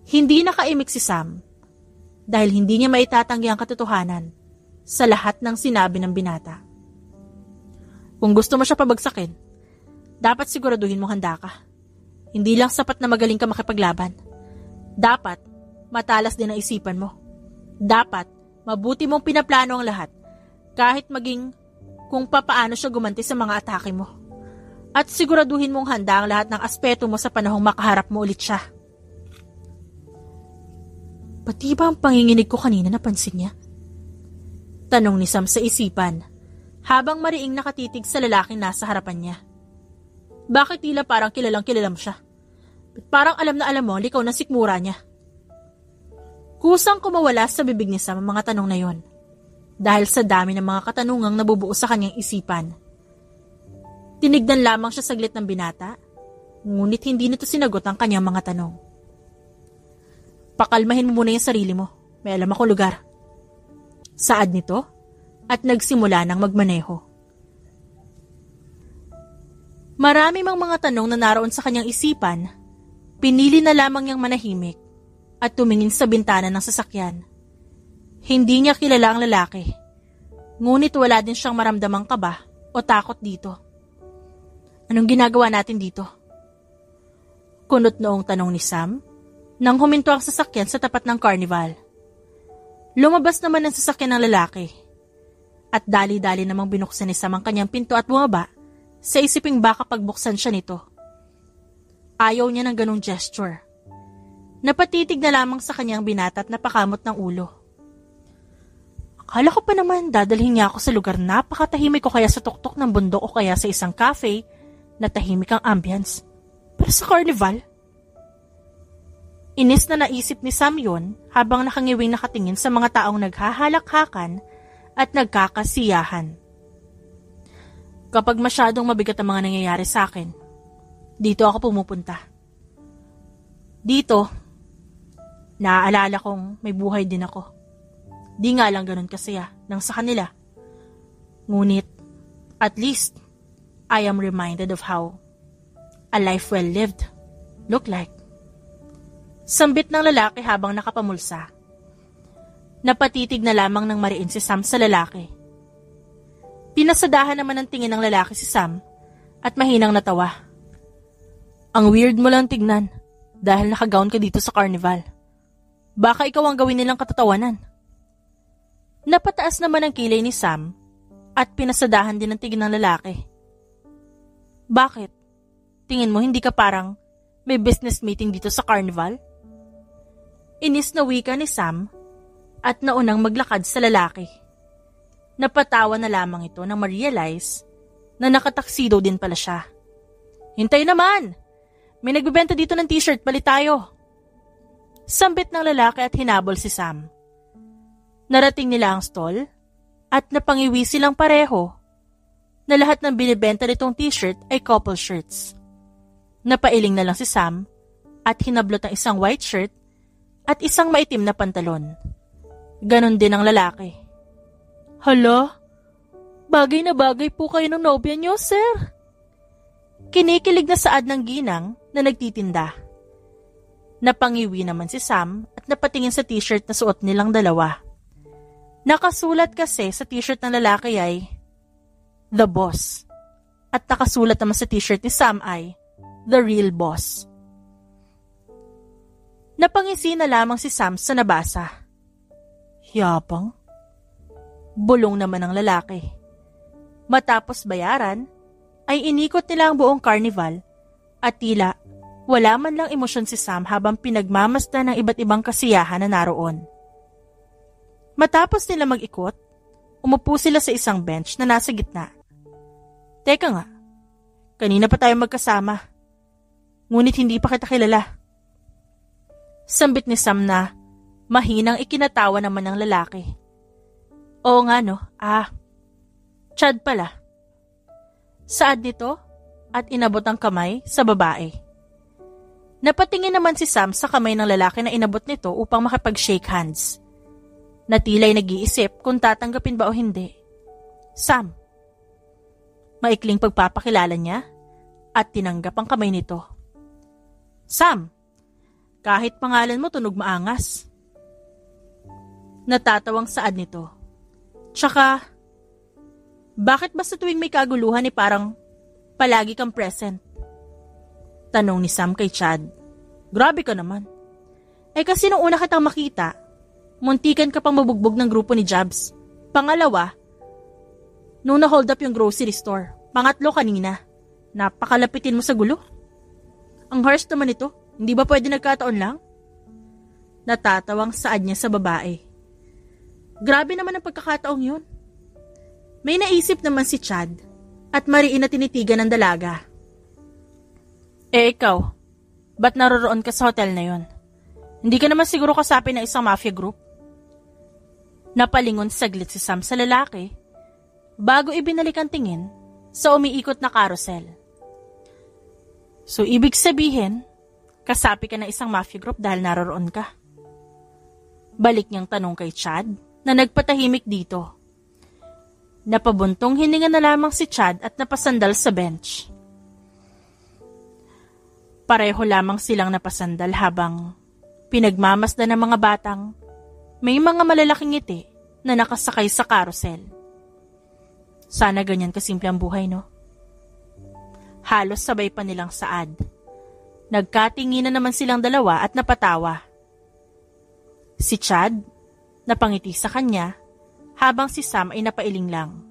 Hindi nakaimik si Sam dahil hindi niya maitatanggi ang katotohanan sa lahat ng sinabi ng binata. Kung gusto mo siya pabagsakin, dapat siguraduhin mo handa ka. Hindi lang sapat na magaling ka makipaglaban. Dapat matalas din ang isipan mo. Dapat mabuti mong pinaplano ang lahat kahit maging kung papaano siya gumanti sa mga atake mo. At siguraduhin mong handa ang lahat ng aspeto mo sa panahong makaharap mo ulit siya. Pati ba ang panginginig ko kanina napansin niya? Tanong ni Sam sa isipan habang mariing nakatitig sa lalaking nasa harapan niya. Bakit tila parang kilalang-kilalam siya? Parang alam na alam mo, likaw na sikmura niya. Kusang kumawala sa bibig ni Sam ang mga tanong na yon dahil sa dami ng mga katanungang nabubuo sa kanyang isipan. Tinignan lamang siya saglit ng binata, ngunit hindi nito sinagot ang kanyang mga tanong. Pakalmahin mo muna yung sarili mo, may alam ako lugar. Saad nito at nagsimula ng magmaneho. Marami mang mga tanong na naroon sa kanyang isipan, pinili na lamang niyang manahimik at tumingin sa bintana ng sasakyan. Hindi niya kilala ang lalaki, ngunit wala din siyang maramdamang kaba o takot dito. Anong ginagawa natin dito? Kunot noong tanong ni Sam nang huminto ang sasakyan sa tapat ng carnival. Lumabas naman ang sasakyan ng lalaki at dali-dali namang binuksan ni Sam ang kanyang pinto at bumaba sa isiping baka pagbuksan siya nito. Ayaw niya ng ganong gesture. Napatitig na lamang sa kanyang binata at napakamot ng ulo. Akala ko pa naman dadalhin niya ako sa lugar napakatahimik o kaya sa tuktok ng bundok o kaya sa isang cafe na tahimik ang ambience. Pero sa carnival? Inis na naisip ni Sam yun habang nakangiwing nakatingin sa mga taong naghahalakhakan at nagkakasiyahan. Kapag masyadong mabigat ang mga nangyayari sa akin, dito ako pumupunta. Dito, naaalala kong may buhay din ako. Di nga lang ganun kasaya nang sa kanila. Ngunit, at least, I am reminded of how a life well lived look like. Sambit ng lalaki habang nakapamulsa. Napatitig na lamang ng mariin si Sam sa lalaki. Pinasadahan naman ng tingin ng lalaki si Sam at mahinang natawa. Ang weird mo lang tignan dahil nakagown ka dito sa carnival. Baka ikaw ang gawin nilang katatawanan. Napataas naman ang kilay ni Sam at pinasadahan din ang tingin ng lalaki. Bakit? Tingin mo hindi ka parang may business meeting dito sa carnival? Inis na wika ni Sam at naunang maglakad sa lalaki. Napatawa na lamang ito nang ma-realize na nakataksido din pala siya. Hintay naman! May nagbebenta dito ng t-shirt, bali tayo. Sambit ng lalaki at hinabol si Sam. Narating nila ang stall at napangiwi silang pareho na lahat ng binibenta nitong t-shirt ay couple shirts. Napailing na lang si Sam at hinablot ang isang white shirt at isang maitim na pantalon. Ganon din ang lalaki. Hala, bagay na bagay po kayo ng nobya niyo, sir. Kinikilig na saad ng ginang na nagtitinda. Napangiwi naman si Sam at napatingin sa t-shirt na suot nilang dalawa. Nakasulat kasi sa t-shirt ng lalaki ay The Boss. At nakasulat naman sa t-shirt ni Sam ay The Real Boss. Napangisi na lamang si Sam sa nabasa. Yapang? Bulong naman ng lalaki. Matapos bayaran, ay inikot nila ang buong carnival at tila wala man lang emosyon si Sam habang pinagmamasdan ng iba't ibang kasiyahan na naroon. Matapos nila mag-ikot, umupo sila sa isang bench na nasa gitna. Teka nga, kanina pa tayo magkasama. Ngunit hindi pa kita kilala. Sambit ni Sam na mahinang ikinatawa naman ng lalaki. Oo nga no, Chad pala. Saad nito at inabot ang kamay sa babae. Napatingin naman si Sam sa kamay ng lalaki na inabot nito upang makapag-shake hands. Na tila'y nag-iisip kung tatanggapin ba o hindi. Sam. Maikling pagpapakilala niya at tinanggap ang kamay nito. Sam, kahit pangalan mo tunog maangas. Natatawang saad nito. Tsaka, bakit ba sa tuwing may kaguluhan parang palagi kang present? Tanong ni Sam kay Chad. Grabe ka naman. Kasi nung una kitang makita, muntikan ka pang mabugbog ng grupo ni Jabs. Pangalawa, nung na-hold up yung grocery store. Pangatlo kanina, napakalapitin mo sa gulo. Ang harsh naman ito, hindi ba pwede nagkataon lang? Natatawang saad niya sa babae. Grabe naman ang pagkakataong yun. May naisip naman si Chad at mariin na tinitigan ng dalaga. Ikaw, ba't naroroon ka sa hotel na yun? Hindi ka naman siguro kasapi ng isang mafia group? Napalingon saglit si Sam sa lalaki bago ibinalik ang tingin sa umiikot na carousel. So ibig sabihin, kasapi ka ng isang mafia group dahil naroroon ka? Balik niyang tanong kay Chad na nagpatahimik dito. Napabuntong hininga na lamang si Chad at napasandal sa bench. Pareho lamang silang napasandal habang pinagmamasdan ng mga batang may mga malalaking ngiti na nakasakay sa carousel. Sana ganyan kasimple ang buhay, no? Halos sabay pa nilang saad. Nagkatinginan naman silang dalawa at napatawa. Si Chad, napangiti sa kanya, habang si Sam ay napailing lang.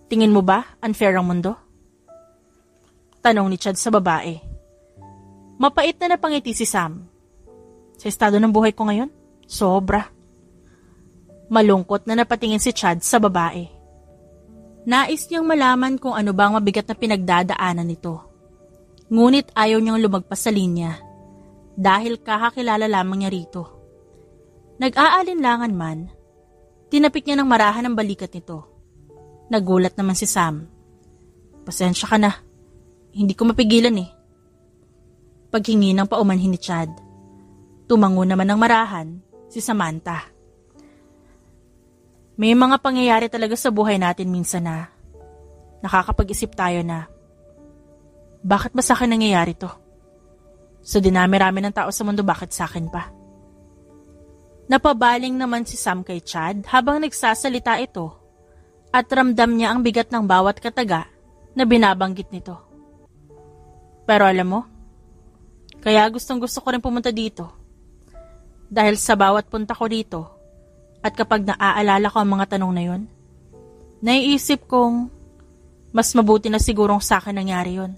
Tingin mo ba unfair ang mundo? Tanong ni Chad sa babae. Mapait na napangiti si Sam. Sa estado ng buhay ko ngayon, sobra. Malungkot na napatingin si Chad sa babae. Nais niyang malaman kung ano ba ang mabigat na pinagdadaanan nito. Ngunit ayaw niyang lumagpas sa linya dahil kakakilala lamang niya rito. Nag-aalinlangan man, tinapik niya ng marahan ang balikat nito. Nagulat naman si Sam. Pasensya ka na, hindi ko mapigilan eh. Paghingi ng paumanhin ni Chad, tumango naman ng marahan si Samantha. May mga pangyayari talaga sa buhay natin minsan na nakakapag-isip tayo na, bakit ba sa akin nangyayari to? Sa dinami-rami ng tao sa mundo, bakit sa akin pa? Napabaling naman si Sam kay Chad habang nagsasalita ito at ramdam niya ang bigat ng bawat kataga na binabanggit nito. Pero alam mo, kaya gustong-gusto ko rin pumunta dito. Dahil sa bawat punta ko dito at kapag naaalala ko ang mga tanong na yun, naiisip kong mas mabuti na sigurong sa akin nangyari yun.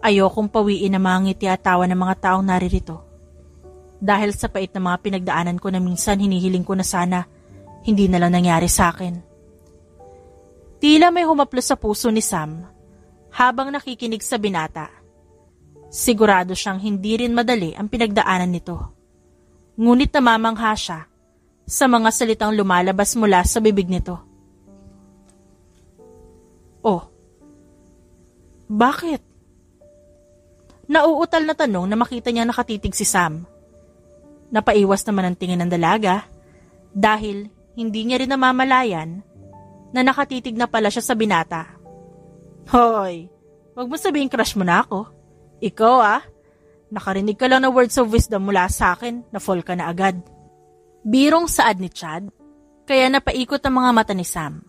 Ayokong pawiin ang mga ngiti at tawa ng mga taong naririto. Dahil sa pait na mga pinagdaanan ko na minsan hinihiling ko na sana hindi na lang nangyari sa akin. Tila may humaplos sa puso ni Sam habang nakikinig sa binata. Sigurado siyang hindi rin madali ang pinagdaanan nito. Ngunit namamangha siya sa mga salitang lumalabas mula sa bibig nito. Oh, bakit? Nauutal na tanong na makita niya nakatitig si Sam. Napaiwas naman ang tingin ng dalaga dahil hindi niya rin namamalayan na nakatitig na pala siya sa binata. Hoy, wag mo sabihin crush mo na ako. Ikaw nakarinig ka lang ng words of wisdom mula sa akin na fall ka na agad. Birong saad ni Chad, kaya napaikot ang mga mata ni Sam.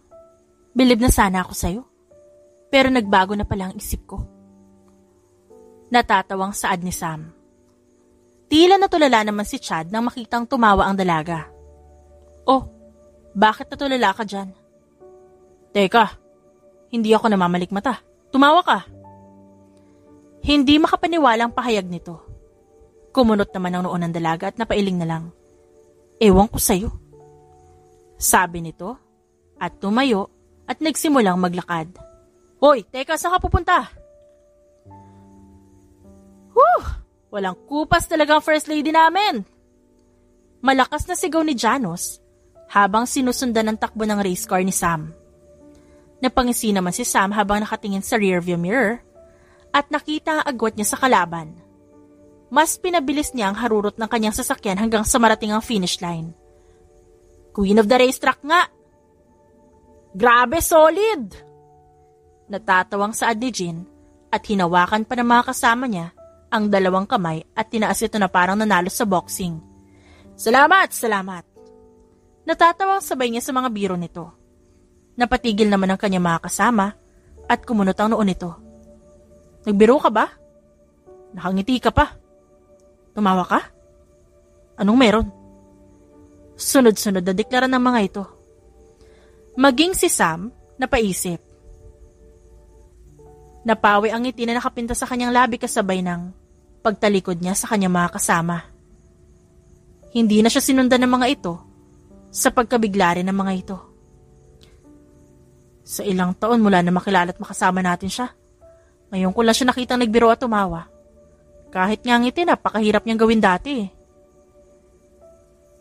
Bilib na sana ako sa'yo, pero nagbago na pala ang isip ko. Natatawang saad ni Sam. Tila natulala naman si Chad nang makitang tumawa ang dalaga. Oh, bakit natulala ka dyan? Teka, hindi ako namamalikmata. Tumawa ka. Hindi makapaniwalang pahayag nito. Kumunot naman ang noon ng dalaga at napailing na lang. Ewan ko sa'yo. Sabi nito at tumayo at nagsimulang maglakad. Hoy, teka, saan ka pupunta? Walang kupas talaga ang first lady namin. Malakas na sigaw ni Janos habang sinusundan ng takbo ng race car ni Sam. Napangisi naman si Sam habang nakatingin sa rearview mirror at nakita ang agwat niya sa kalaban. Mas pinabilis niya ang harurot ng kanyang sasakyan hanggang sa marating ang finish line. Queen of the racetrack nga! Grabe, solid! Natatawang saad ni Jean at hinawakan pa ng mga kasama niya ang dalawang kamay at tinaas ito na parang nanalo sa boxing. Salamat, salamat! Natatawang sabay niya sa mga biro nito. Napatigil naman ang kanyang mga kasama at kumunot ang noon nito. Nagbiro ka ba? Nakangiti ka pa. Tumawa ka? Anong meron? Sunod-sunod na deklara ng mga ito. Maging si Sam, napaisip. Napawi ang ngiti na nakapinta sa kanyang labi kasabay ng pagtalikod niya sa kanyang mga kasama. Hindi na siya sinundan ng mga ito sa pagkabigla rin ng mga ito. Sa ilang taon mula na makilala at makasama natin siya, ngayon ko lang siya nakitang nagbiro at tumawa. Kahit nga ngiti, napakahirap niyang gawin dati.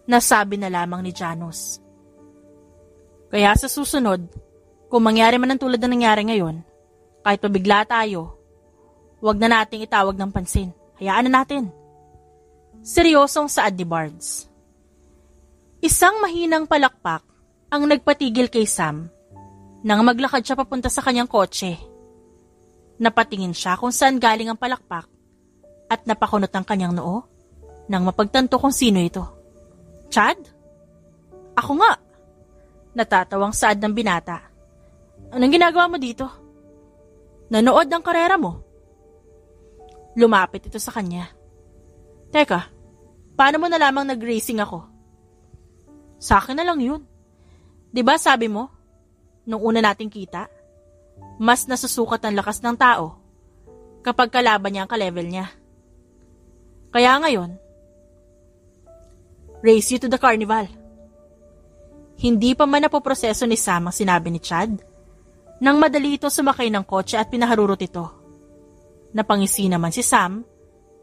Nasabi na lamang ni Janos. Kaya sa susunod, kung mangyari man ang tulad na nangyari ngayon, kahit pabigla tayo, huwag na nating itawag ng pansin. Hayaan na natin. Seryosong saad ni Bards. Isang mahinang palakpak ang nagpatigil kay Sam nang maglakad siya papunta sa kanyang kotse. Napatingin siya kung saan galing ang palakpak at napakunot ang kanyang noo nang mapagtanto kung sino ito. Chad? Ako nga. Natatawang saad ng binata. Anong ginagawa mo dito? Nanood ng karera mo. Lumapit ito sa kanya. Teka, paano mo na lamang nag-racing ako? Sa akin na lang yun. Diba sabi mo, nung una nating kita, mas nasusukat ang lakas ng tao kapag kalaban niya ang ka-level niya. Kaya ngayon, race you to the carnival. Hindi pa man napoproseso ni Sam ang sinabi ni Chad, nang madali ito sumakay ng kotse at pinaharurot ito. Napangisi naman si Sam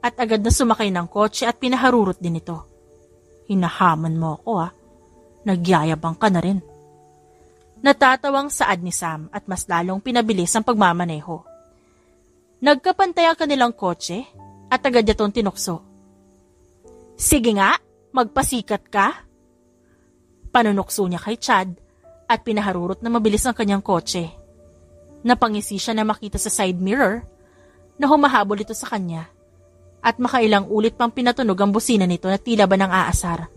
at agad na sumakay ng kotse at pinaharurot din ito. Hinahaman mo ako Nagyayabang ka na rin. Natatawang saad ni Sam at mas lalong pinabilis ang pagmamaneho. Nagkapantay ang kanilang kotse at agad itong tinukso. Sige nga, magpasikat ka. Panunukso niya kay Chad at pinaharurot na mabilis ang kanyang kotse. Napangisi siya na makita sa side mirror na humahabol ito sa kanya at makailang ulit pang pinatunog ang busina nito na tila ba nang aasar.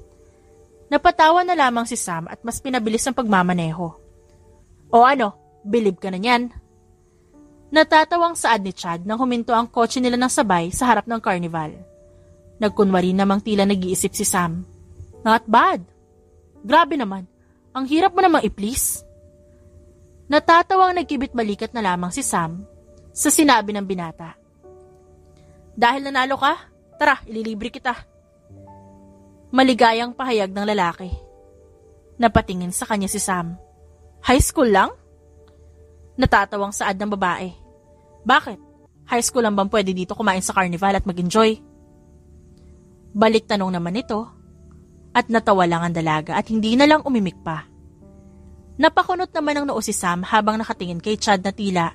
Napatawa na lamang si Sam at mas pinabilis ang pagmamaneho. O ano, bilib ka na niyan? Natatawang saad ni Chad nang huminto ang kotse nila ng sabay sa harap ng carnival. Nagkunwari namang tila nag-iisip si Sam. Not bad. Grabe naman, ang hirap mo namang i-please. Natatawang nagkibit balikat na lamang si Sam sa sinabi ng binata. Dahil nanalo ka, tara, ililibre kita. Maligayang pahayag ng lalaki. Napatingin sa kanya si Sam. High school lang? Natatawang saad ng babae. Bakit? High school lang bang pwede dito kumain sa carnival at mag-enjoy? Balik tanong naman ito at natawa lang ang dalaga at hindi na lang umimik pa. Napakunot naman ang noo si Sam habang nakatingin kay Chad na tila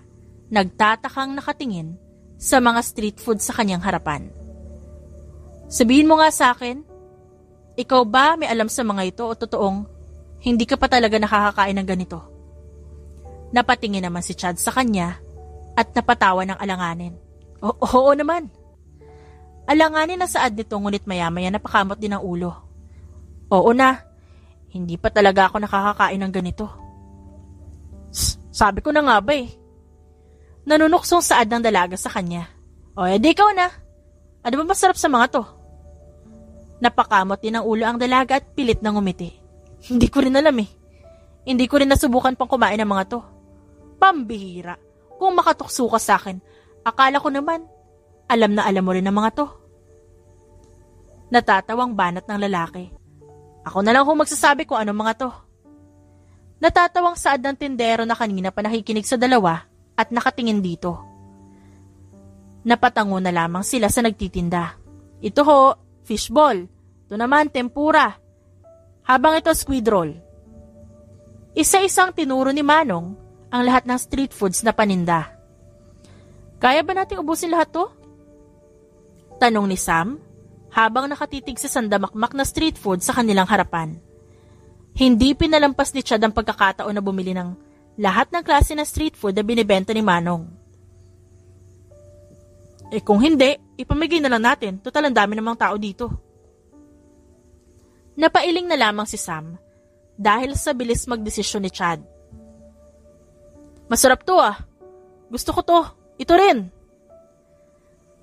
nagtatakang nakatingin sa mga street food sa kanyang harapan. Sabihin mo nga sa akin, ikaw ba may alam sa mga ito o totoong hindi ka pa talaga nakakakain ng ganito? Napatingin naman si Chad sa kanya at napatawa ng alanganin. Oo naman. Alanganin na saad nito ngunit maya-maya napakamot din ang ulo. Oo na, hindi pa talaga ako nakakakain ng ganito. Sabi ko na nga ba Nanunuksong saad ng dalaga sa kanya. O edi ikaw na. Ano ba masarap sa mga to? Napakamot din ang ulo ang dalaga at pilit na ngumiti. Hindi ko rin alam Hindi ko rin nasubukan pang kumain ng mga to. Pambihira. Kung makatukso ka sa akin, akala ko naman, alam na alam mo rin ang mga to. Natatawang banat ng lalaki. Ako na lang kung magsasabi kung anong mga to. Natatawang saad ng tindero na kanina pa nakikinig sa dalawa at nakatingin dito. Napatango na lamang sila sa nagtitinda. Ito ho, fishball. Ito naman, tempura. Habang ito, squid roll. Isa-isang tinuro ni Manong ang lahat ng street foods na paninda. Kaya ba nating ubusin lahat to? Tanong ni Sam habang nakatitig sa sandamakmak na street food sa kanilang harapan. Hindi pinalampas ni Chad ang pagkakataon na bumili ng lahat ng klase na street food na binibenta ni Manong. Kung hindi, ipamigay na lang natin. Total ang dami namang tao dito. Napailing na lamang si Sam dahil sa bilis magdesisyon ni Chad. Masarap to Gusto ko to. Ito rin.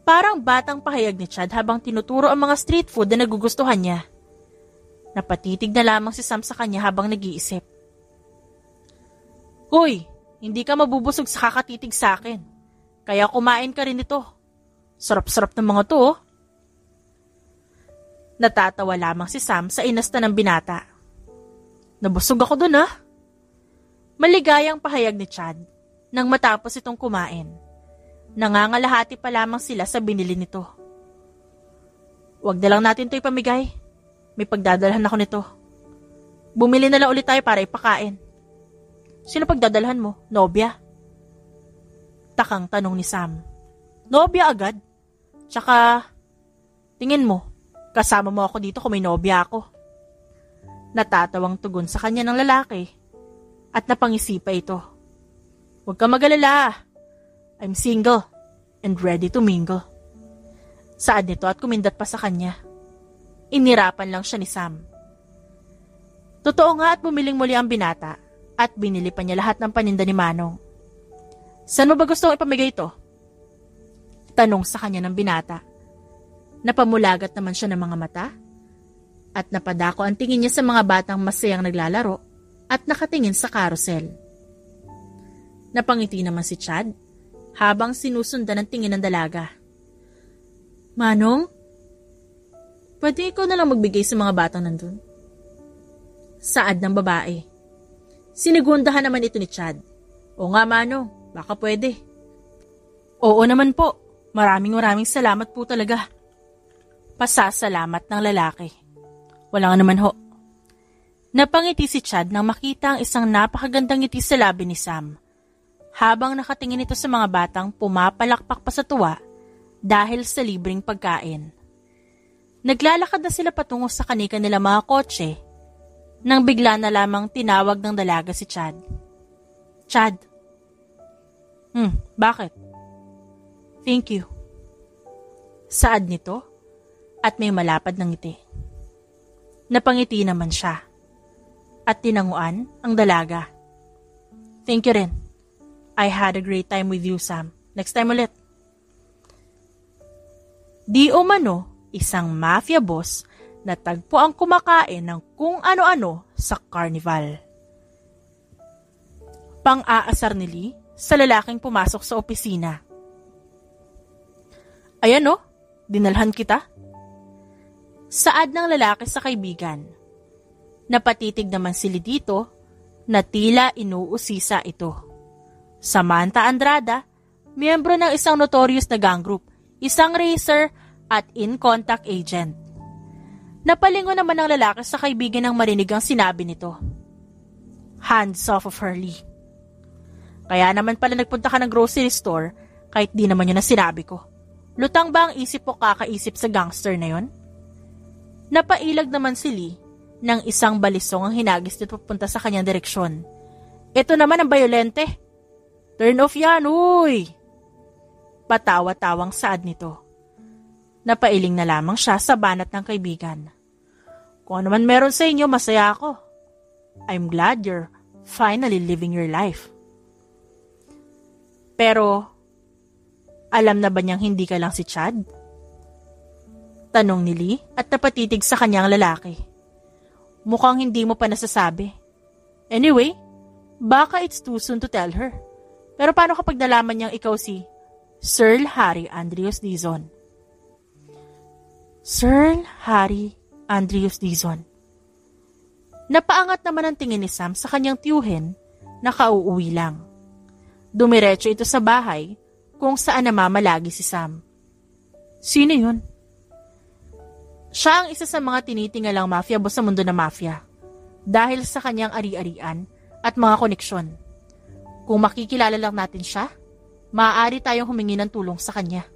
Parang batang pahayag ni Chad habang tinuturo ang mga street food na nagugustuhan niya. Napatitig na lamang si Sam sa kanya habang nag-iisip. Hoy, hindi ka mabubusog sa kakatitig sa akin. Kaya kumain ka rin ito. Sarap-sarap ng mga to Natatawa lamang si Sam sa inasta ng binata. Nabusog ako dun Maligayang pahayag ni Chad nang matapos itong kumain. Nangangalahati pa lamang sila sa binili nito. Huwag na lang natin ito ipamigay. May pagdadalhan ako nito. Bumili na lang ulit tayo para ipakain. Sino pagdadalhan mo? Nobya? Takang tanong ni Sam. Nobya agad? Tsaka, tingin mo, kasama mo ako dito kung may nobya ako. Natatawang tugon sa kanya ng lalaki at napangisi pa ito. Huwag ka mag-alala. I'm single and ready to mingle. Saad nito at kumindat pa sa kanya. Inirapan lang siya ni Sam. Totoo nga at bumiling muli ang binata at binili pa niya lahat ng paninda ni Manong. Saan mo ba gusto ipamigay ito? Tanong sa kanya ng binata. Napamulagat naman siya ng mga mata at napadako ang tingin niya sa mga batang masayang naglalaro at nakatingin sa carousel. Napangiti naman si Chad habang sinusundan ang tingin ng dalaga. Manong, pwede ikaw na lang magbigay sa mga batang nandun? Saad ng babae. Sinigundahan naman ito ni Chad. O nga Manong, baka pwede. Oo naman po, maraming salamat po talaga. Pasasalamat ng lalaki. Wala nga naman ho. Napangiti si Chad nang makita ang isang napakagandang ngiti sa labi ni Sam. Habang nakatingin ito sa mga batang pumapalakpak pa sa tuwa dahil sa libreng pagkain. Naglalakad na sila patungo sa kanika nila mga kotse nang bigla na lamang tinawag ng dalaga si Chad. Chad. Bakit? Thank you. Saad nito at may malapad ng ngiti. Napangiti naman siya at tinanguan ang dalaga. Thank you rin. I had a great time with you, Sam. Next time ulit. Di umano, isang mafia boss na tagpo ang kumakain ng kung ano-ano sa carnival. Pang-aasar ni Lee sa lalaking pumasok sa opisina. Ayan o, dinalhan kita. Saad ng lalaki sa kaibigan. Napatitig naman sila dito na tila inuusisa ito. Samantha Andrada, miyembro ng isang notorious na gang group, isang racer at in-contact agent. Napalingon naman ng lalaki sa kaibigan nang marinig ang sinabi nito. Hands off of her, Lee. Kaya naman pala nagpunta ka ng grocery store kahit di naman yun ang sinabi ko. Lutang ba ang isip mo kakaisip sa gangster na yon? Napailag naman si Lee nang isang balisong ang hinagis nito papunta sa kanyang direksyon. Ito naman ang bayolente. Turn off yan, uy! Patawa-tawang saad nito. Napailing na lamang siya sa banat ng kaibigan. Kung ano man meron sa inyo, masaya ako. I'm glad you're finally living your life. Pero, alam na ba niyang hindi ka lang si Chad? Tanong ni Lee at napatitig sa kanyang lalaki. Mukhang hindi mo pa nasasabi. Anyway, baka it's too soon to tell her. Pero paano kapag nalaman niyang ikaw si Sir Harry Andrews Dizon? Sir Harry Andrews Dizon. Napaangat naman ang tingin ni Sam sa kanyang tiyuhin na kauuwi lang. Dumiretso ito sa bahay kung saan namamalagi si Sam. Sino yun? Siya ang isa sa mga tinitingalang mafia boss sa mundo ng mafia dahil sa kanyang ari-arian at mga koneksyon. Kung makikilala lang natin siya, maaari tayong humingi ng tulong sa kanya.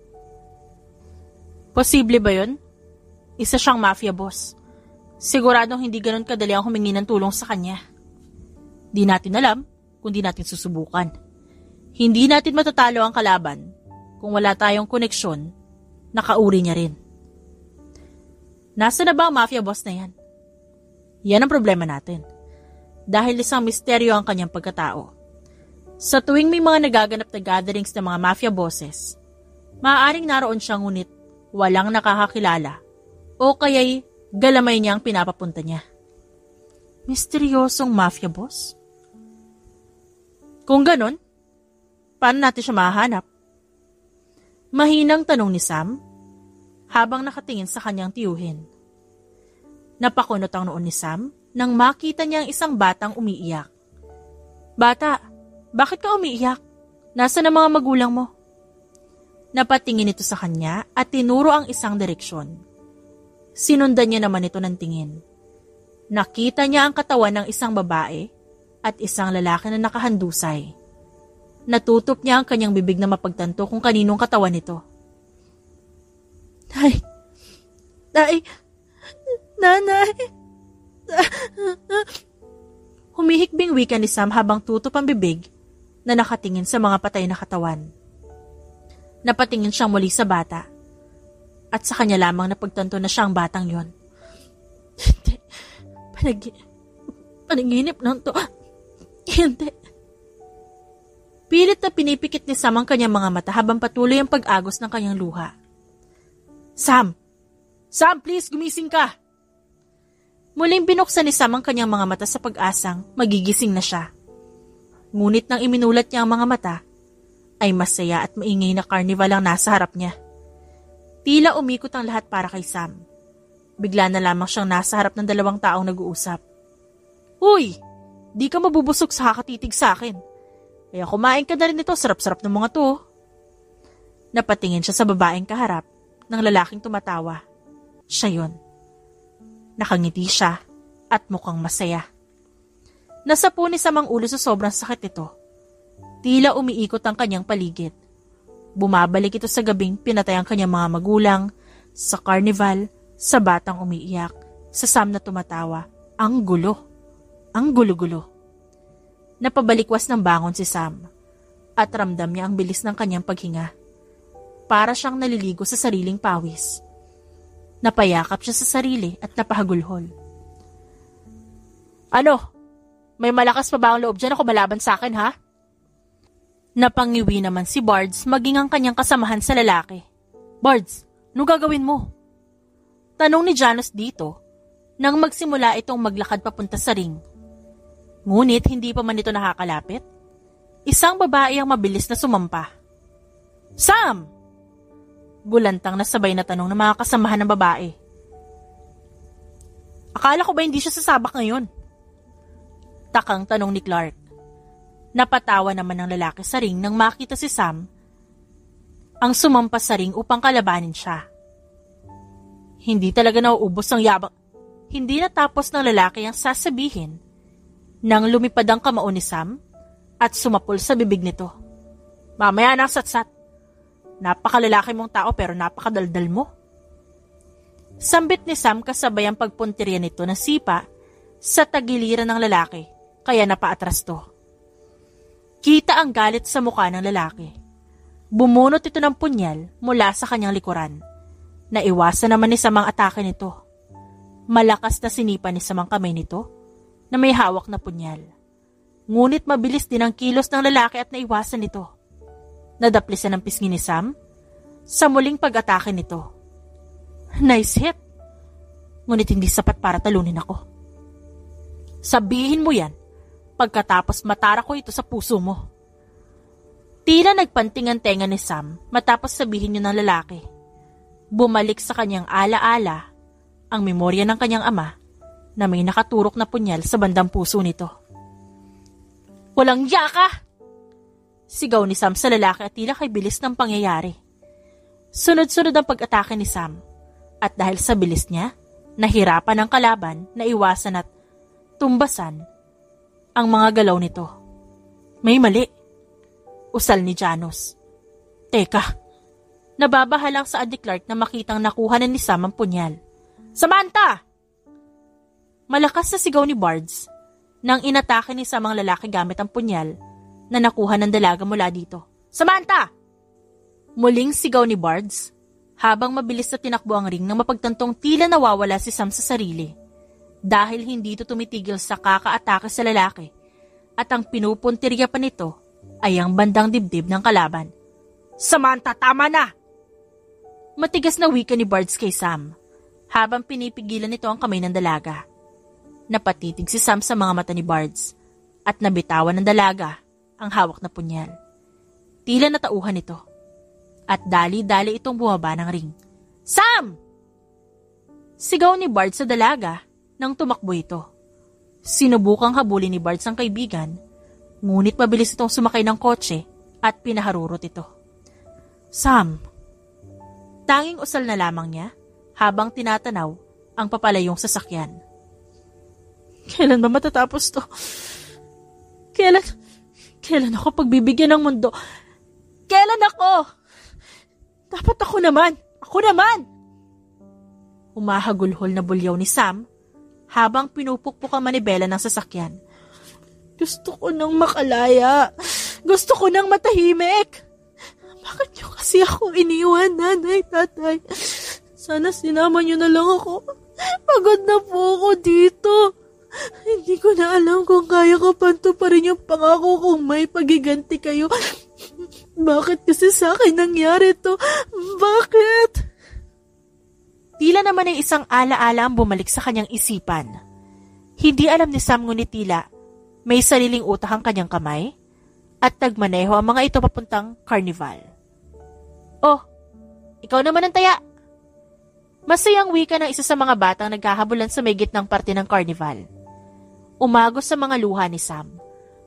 Posible ba yun? Isa siyang mafia boss. Siguradong hindi ganun kadali ang humingi ng tulong sa kanya. Di natin alam kung di natin susubukan. Hindi natin matatalo ang kalaban kung wala tayong koneksyon na kauri niya rin. Nasa na ba ang mafia boss na yan? Yan ang problema natin. Dahil isang misteryo ang kanyang pagkatao. Sa tuwing may mga nagaganap na gatherings ng mga mafia bosses, maaaring naroon siya ngunit walang nakakakilala o kaya'y galamay niya ang pinapapunta niya. Misteryosong mafia boss? Kung ganon, paano natin siya mahanap? Mahinang tanong ni Sam habang nakatingin sa kanyang tiyuhin. Napakunot ang noon ni Sam nang makita niya ang isang batang umiiyak. Bata, bakit ka umiiyak? Nasaan ang mga magulang mo? Napatingin ito sa kanya at tinuro ang isang direksyon. Sinundan niya naman ito ng tingin. Nakita niya ang katawan ng isang babae at isang lalaki na nakahandusay. Natutop niya ang kanyang bibig na mapagtanto kung kaninong katawan nito. Nanay. Humihikbing wika ni Sam habang tutop ang bibig na nakatingin sa mga patay na katawan. Napatingin siyang muli sa bata at sa kanya lamang napagtanto na siya ang batang yon. Hindi. Panaginip lang to. Hindi. Pilit na pinipikit ni Sam ang kanyang mga mata habang patuloy ang pag-agos ng kanyang luha. Sam! Sam, please, gumising ka! Muling binuksan ni Sam ang kanyang mga mata sa pag-asang magigising na siya. Ngunit nang iminulat niya ang mga mata, ay masaya at maingay na carnival ang nasa harap niya. Tila umikot ang lahat para kay Sam. Bigla na lamang siyang nasa harap ng dalawang taong nag-uusap. Uy, di ka mabubusog sa kakatitig sa akin. Kaya kumain ka na rin ito, sarap-sarap ng mga to. Napatingin siya sa babaeng kaharap ng lalaking tumatawa. Siya yun. Nakangiti siya at mukhang masaya. Nasapu ni Sam ang ulo sa sobrang sakit nito. Tila umiikot ang kanyang paligid. Bumabalik ito sa gabing pinatay ang kanyang mga magulang, sa carnival, sa batang umiiyak, sa Sam na tumatawa. Ang gulo. Ang gulo-gulo. Napabalikwas ng bangon si Sam at ramdam niya ang bilis ng kanyang paghinga. Para siyang naliligo sa sariling pawis. Napayakap siya sa sarili at napahagulhol. Ano? May malakas pa ba ang loob dyan ako malaban sa akin, ha? Napangiwi naman si Bards maging ang kanyang kasamahan sa lalaki. Bards, ano gagawin mo? Tanong ni Janos dito nang magsimula itong maglakad papunta sa ring. Ngunit hindi pa man ito nakakalapit. Isang babae ang mabilis na sumampa. Sam! Gulantang na sabay na tanong ng mga kasamahan ng babae. Akala ko ba hindi siya sasabak ngayon? Takang tanong ni Clark. Napatawa naman ng lalaki sa ring nang makita si Sam ang sumampas sa ring upang kalabanin siya. Hindi talaga nauubos ang yabang. Hindi natapos ng lalaki ang sasabihin nang lumipad ang kamao ni Sam at sumapol sa bibig nito. Mamaya na satsat. Napakalalaki mong tao pero napakadaldal mo. Sambit ni Sam kasabay ang pagpuntirya nito ng sipa sa tagiliran ng lalaki kaya napaatras to. Kita ang galit sa mukha ng lalaki. Bumunot ito ng punyal mula sa kanyang likuran. Naiwasan naman ni Sam ang atake nito. Malakas na sinipa ni Sam ang kamay nito na may hawak na punyal. Ngunit mabilis din ang kilos ng lalaki at naiwasan nito. Nadaplisan ang pisngi ni Sam sa muling pag-atake nito. Nice hit. Ngunit hindi sapat para talunin ako. Sabihin mo yan pagkatapos matara ko ito sa puso mo. Tila nagpanting ang tenga ni Sam matapos sabihin yun ng lalaki. Bumalik sa kanyang ala-ala ang memorya ng kanyang ama na may nakaturok na punyal sa bandang puso nito. Walang yaka! Sigaw ni Sam sa lalaki at tila kay bilis ng pangyayari. Sunod-sunod ang pag-atake ni Sam at dahil sa bilis niya, nahirapan ang kalaban na iwasan at tumbasan ang mga galaw nito. May mali. Usal ni Janos. Teka, nababahalang sa ni Clark na makitang nakuha na ni Sam ang punyal. Samantha! Malakas na sigaw ni Bards nang inatake ni Sam ang lalaki gamit ang punyal na nakuha ng dalaga mula dito. Samantha! Muling sigaw ni Bards habang mabilis na tinakbo ang ring nang mapagtantong tila nawawala si Sam sa sarili dahil hindi ito tumitigil sa kakaatake sa lalaki at ang pinupuntirya pa nito ay ang bandang dibdib ng kalaban. Samantha, tama na! Matigas na wika ni Bards kay Sam habang pinipigilan nito ang kamay ng dalaga. Napatitig si Sam sa mga mata ni Bards at nabitawan ng dalaga ang hawak na punyal. Tila natauhan ito at dali-dali itong bumaba ng ring. Sam! Sigaw ni Bards sa dalaga nang tumakbo ito. Sinubukang habulin ni Bards ang kaibigan, ngunit mabilis itong sumakay ng kotse at pinaharurot ito. Sam! Tanging usal na lamang niya habang tinatanaw ang papalayong sasakyan. Kailan ba matatapos to? Kailan ako pagbibigyan ng mundo? Kailan ako? Dapat ako naman! Ako naman! Humahagulhol na bulyaw ni Sam habang pinupukpok ang manibela ng sasakyan. Gusto ko nang makalaya. Gusto ko nang matahimik. Bakit niyo kasi ako iniwan, nanay, tatay? Sana sinama niyo na lang ako. Pagod na po ako dito. Hindi ko na alam kung kaya ko pantuparin yung pangako kung may pagiganti kayo. Bakit kasi sa akin nangyari to? Bakit? Tila naman ay isang ala-ala ang bumalik sa kanyang isipan. Hindi alam ni Sam ngunit tila may sariling utak ang kanyang kamay at nagmaneho ang mga ito papuntang carnival. Oh, ikaw naman ang taya. Masayang wika ng isa sa mga batang naghahabulan sa may gitnang parte ng carnival. umagos sa mga luha ni Sam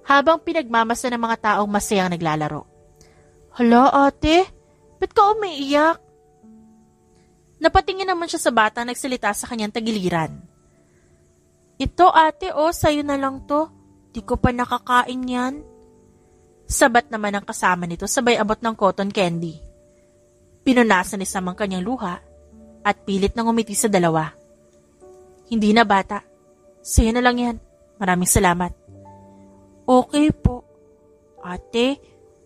habang pinagmamasa ng mga taong masayang naglalaro. Hala ate, ba't ka umiiyak? Napatingin naman siya sa bata nagsalita sa kanyang tagiliran. Ito ate sa'yo na lang to. Di ko pa nakakain yan. Sabat naman ang kasama nito sabay abot ng cotton candy. Pinunasan ni Sam ang kanyang luha at pilit nang umiti sa dalawa. Hindi na bata. Sa'yo na lang yan. Maraming salamat. Okay po. Ate,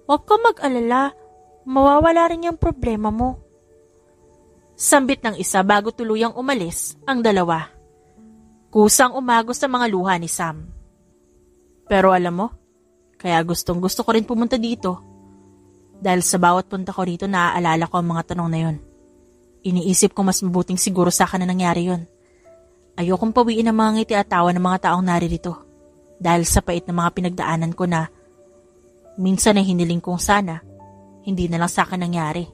huwag ka mag-alala. Mawawala rin yung problema mo. Sambit ng isa bago tuluyang umalis ang dalawa. Kusang umagos sa mga luha ni Sam. Pero alam mo, kaya gustong gusto ko rin pumunta dito. Dahil sa bawat punta ko rito naaalala ko ang mga tanong na yon. Iniisip ko mas mabuting siguro sa akin na nangyari yon. Ayokong pawiin ang mga ngiti at tawa ng mga taong naririto. Dahil sa pait ng mga pinagdaanan ko na minsan ay hiniling kong sana, hindi na lang sa akin nangyari.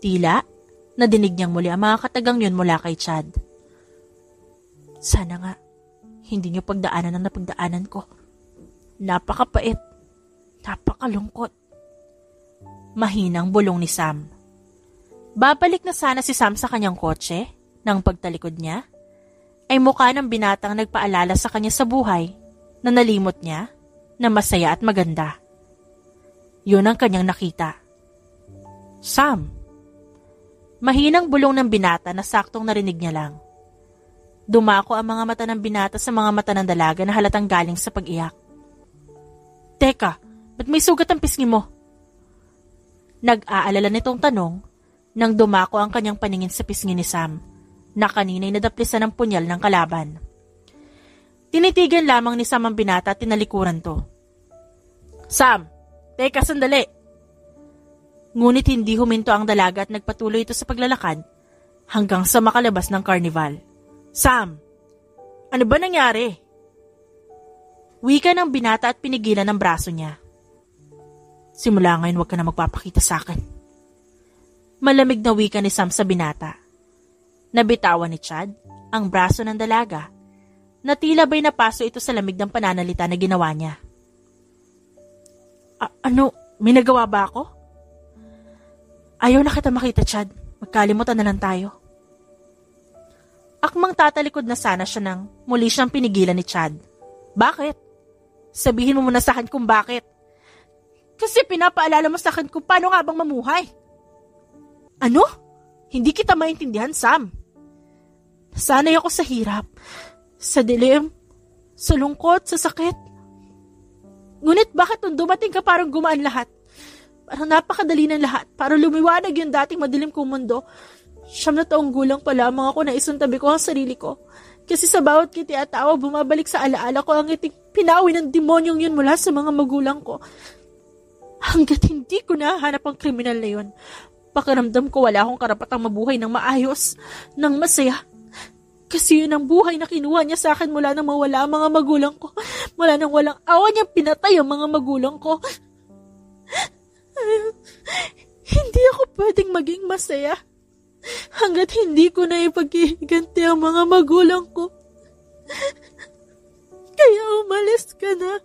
Tila, nadinig niyang muli ang mga katagang yun mula kay Chad. Sana nga, hindi niyo pagdaanan ang napagdaanan ko. Napakapait, napakalungkot. Mahinang bulong ni Sam. Babalik na sana si Sam sa kanyang kotse nang pagtalikod niya ay mukha ng binatang nagpaalala sa kanya sa buhay na nalimot niya na masaya at maganda. Yun ang kanyang nakita. Sam. Mahinang bulong ng binata na saktong narinig niya lang. Dumako ang mga mata ng binata sa mga mata ng dalaga na halatang galing sa pag-iyak. Teka, ba't may sugat ang pisngi mo? Nag-aalala nitong tanong nang dumako ang kanyang paningin sa pisngi ni Sam na kanina'y nadaplisan ng punyal ng kalaban. Tinitigan lamang ni Sam ang binata at tinalikuran to. Sam, teka sandali. Ngunit hindi huminto ang dalaga at nagpatuloy ito sa paglalakad hanggang sa makalabas ng carnival. Sam, ano ba nangyari? Wika ng binata at pinigilan ng braso niya. Simula ngayon huwag ka na magpapakita sa akin. Malamig na wika ni Sam sa binata. Nabitawan ni Chad ang braso ng dalaga na tila ba'y napaso ito sa lamig ng pananalita na ginawa niya. Ano, may nagawa ba ako? Ayaw na kita makita, Chad. Magkalimutan na lang tayo. Akmang tatalikod na sana siya nang muli siyang pinigilan ni Chad. Bakit? Sabihin mo muna sa akin kung bakit. Kasi pinapaalala mo sa akin kung paano nga bang mamuhay. Ano? Hindi kita maintindihan, Sam. Nasanay ako sa hirap, sa dilim, sa lungkot, sa sakit. Ngunit bakit nung dumating ka parang gumaan lahat? Parang napakadali ng lahat. Parang lumiwanag yung dating madilim kong mundo. 9 na taong gulang pa lamang ako na isuntabi ko ang sarili ko. Kasi sa bawat kiti at tawa, bumabalik sa alaala ko ang iting pinawi ng demonyong yun mula sa mga magulang ko. Hanggat hindi ko nahanap ang kriminal na yun, pakiramdam ko wala akong karapatang mabuhay ng maayos, ng masaya. Kasi yun ang buhay na kinuha niya sa akin mula nang mawala ang mga magulang ko. Mula nang walang awa niyang pinatay ang mga magulang ko. Hindi ako pwedeng maging masaya hanggat hindi ko na ipaghihiganti ang mga magulang ko. Kaya umalis ka na.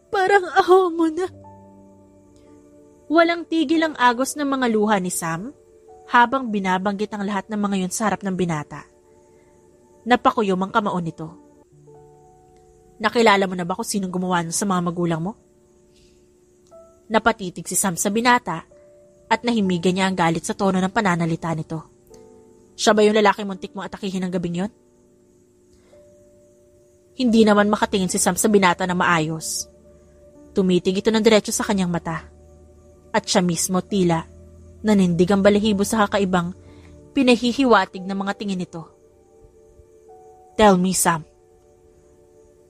Parang aho mo na. Walang tigil ang agos ng mga luha ni Sam habang binabanggit ang lahat ng mga yun sa harap ng binata. Napakuyom ang kamaon nito. Nakilala mo na ba kung sinong gumawa sa mga magulang mo? Napatitig si Sam sa binata at nahimigan niya ang galit sa tono ng pananalita nito. Siya ba yung lalaking muntik mong atakihin ng gabing yon? Hindi naman makatingin si Sam sa binata na maayos. Tumitig ito ng diretso sa kanyang mata. At siya mismo tila nanindig ang balahibo sa kakaibang pinahihiwatig ng mga tingin nito. Tell me, Sam,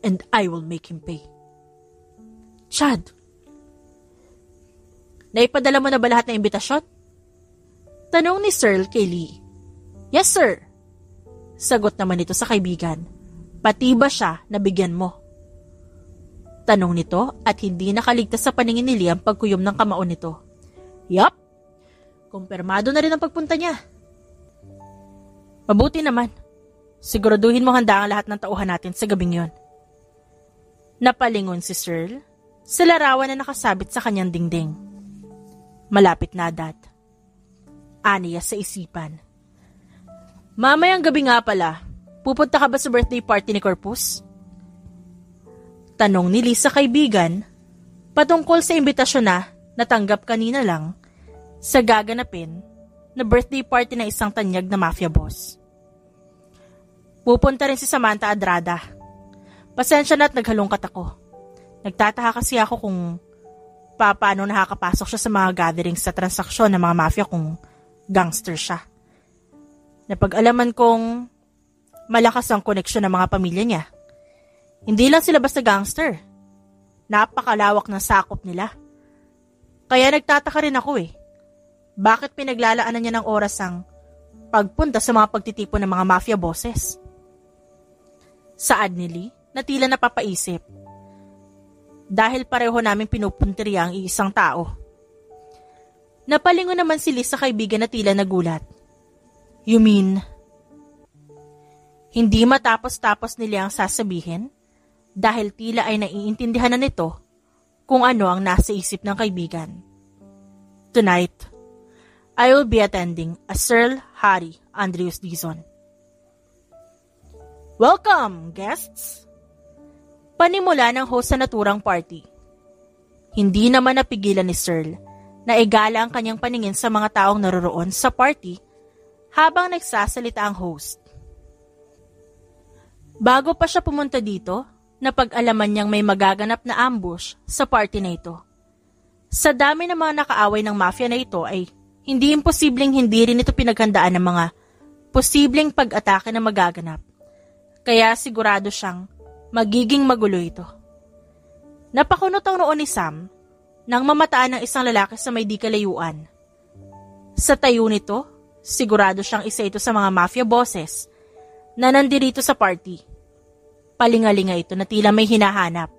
and I will make him pay. Chad, naipadala mo na ba lahat ng imbitasyon? Tanong ni Searle kay Lee. Yes, sir. Sagot naman nito sa kaibigan. Pati ba siya nabigyan mo? Tanong nito at hindi nakaligtas sa paningin ni Lee ang pagkuyom ng kamaon nito. Yup, kumpirmado na rin ang pagpunta niya. Mabuti naman. Siguraduhin mo handa ang lahat ng tauhan natin sa gabing yon. Napalingon si Searle sa larawan na nakasabit sa kanyang dingding. Malapit na, Dad. Aniya sa isipan. Mamayang gabi nga pala, pupunta ka ba sa birthday party ni Corpus? Tanong ni Liz sa kaibigan patungkol sa imbitasyon na natanggap kanina lang sa gaganapin na birthday party ng isang tanyag na mafia boss. Pupunta rin si Samantha Adrada. Pasensya na at naghalungkat ako. Nagtataka kasi ako kung paano nakakapasok siya sa mga gatherings sa transaksyon ng mga mafia kung gangster siya. Napag-alaman kong malakas ang koneksyon ng mga pamilya niya. Hindi lang sila basta gangster. Napakalawak ng sakop nila. Kaya nagtataka rin ako bakit pinaglalaanan niya ng oras ang pagpunta sa mga pagtitipon ng mga mafia bosses? Saad ni Lee na tila napapaisip. Dahil pareho naming pinupunteriya ang iisang tao. Napalingon naman si Lee sa kaibigan na tila nagulat. You mean? Hindi matapos-tapos nila ang sasabihin dahil tila ay naiintindihan na nito kung ano ang nasa isip ng kaibigan. Tonight, I will be attending a Sir Harry Andrews Dizon. Welcome, guests! Panimula ng host sa naturang party. Hindi naman napigilan ni Searle na igala ang kanyang paningin sa mga taong naroroon sa party habang nagsasalita ang host. Bago pa siya pumunta dito, napag-alaman niyang may magaganap na ambush sa party na ito. Sa dami ng mga nakaaway ng mafia na ito ay hindi imposibleng hindi rin ito pinaghandaan ng mga posibleng pag-atake na magaganap. Kaya sigurado siyang magiging magulo ito. Napakunot ang noon ni Sam nang mamataan ng isang lalaki sa may di kalayuan. Sa tayo nito, sigurado siyang isa ito sa mga mafia bosses na nandirito sa party. Palingalinga ito na tila may hinahanap.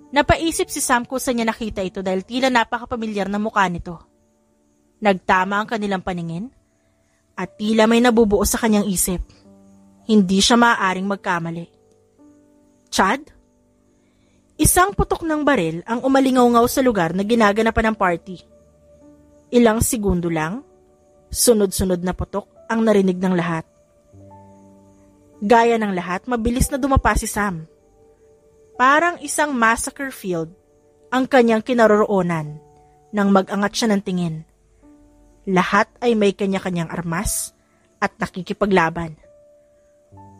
Napaisip si Sam kung saan niya nakita ito dahil tila napakapamilyar na mukha nito. Nagtama ang kanilang paningin at tila may nabubuo sa kanyang isip. Hindi siya maaaring magkamali. Chad? Isang putok ng baril ang umalingaw-ngaw sa lugar na ginaganapan ng party. Ilang segundo lang, sunod-sunod na putok ang narinig ng lahat. Gaya ng lahat, mabilis na dumapa si Sam. Parang isang massacre field ang kanyang kinaroroonan nang mag-angat siya ng tingin. Lahat ay may kanya-kanyang armas at nakikipaglaban.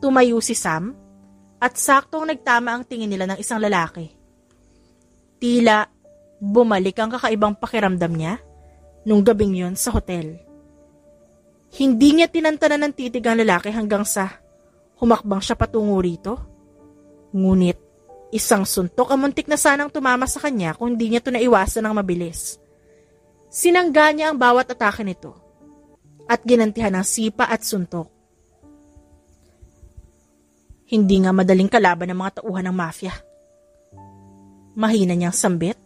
Tumayo si Sam at saktong nagtama ang tingin nila ng isang lalaki. Tila bumalik ang kakaibang pakiramdam niya nung gabing yun sa hotel. Hindi niya tinantanan ng titig ang lalaki hanggang sa humakbang siya patungo rito. Ngunit isang suntok ang muntik na sanang tumama sa kanya kung hindi niya ito naiwasan ng mabilis. Sinangga niya ang bawat atake nito at ginantihan ng sipa at suntok. Hindi nga madaling kalaban ng mga tauhan ng mafia. Mahina niyang sambit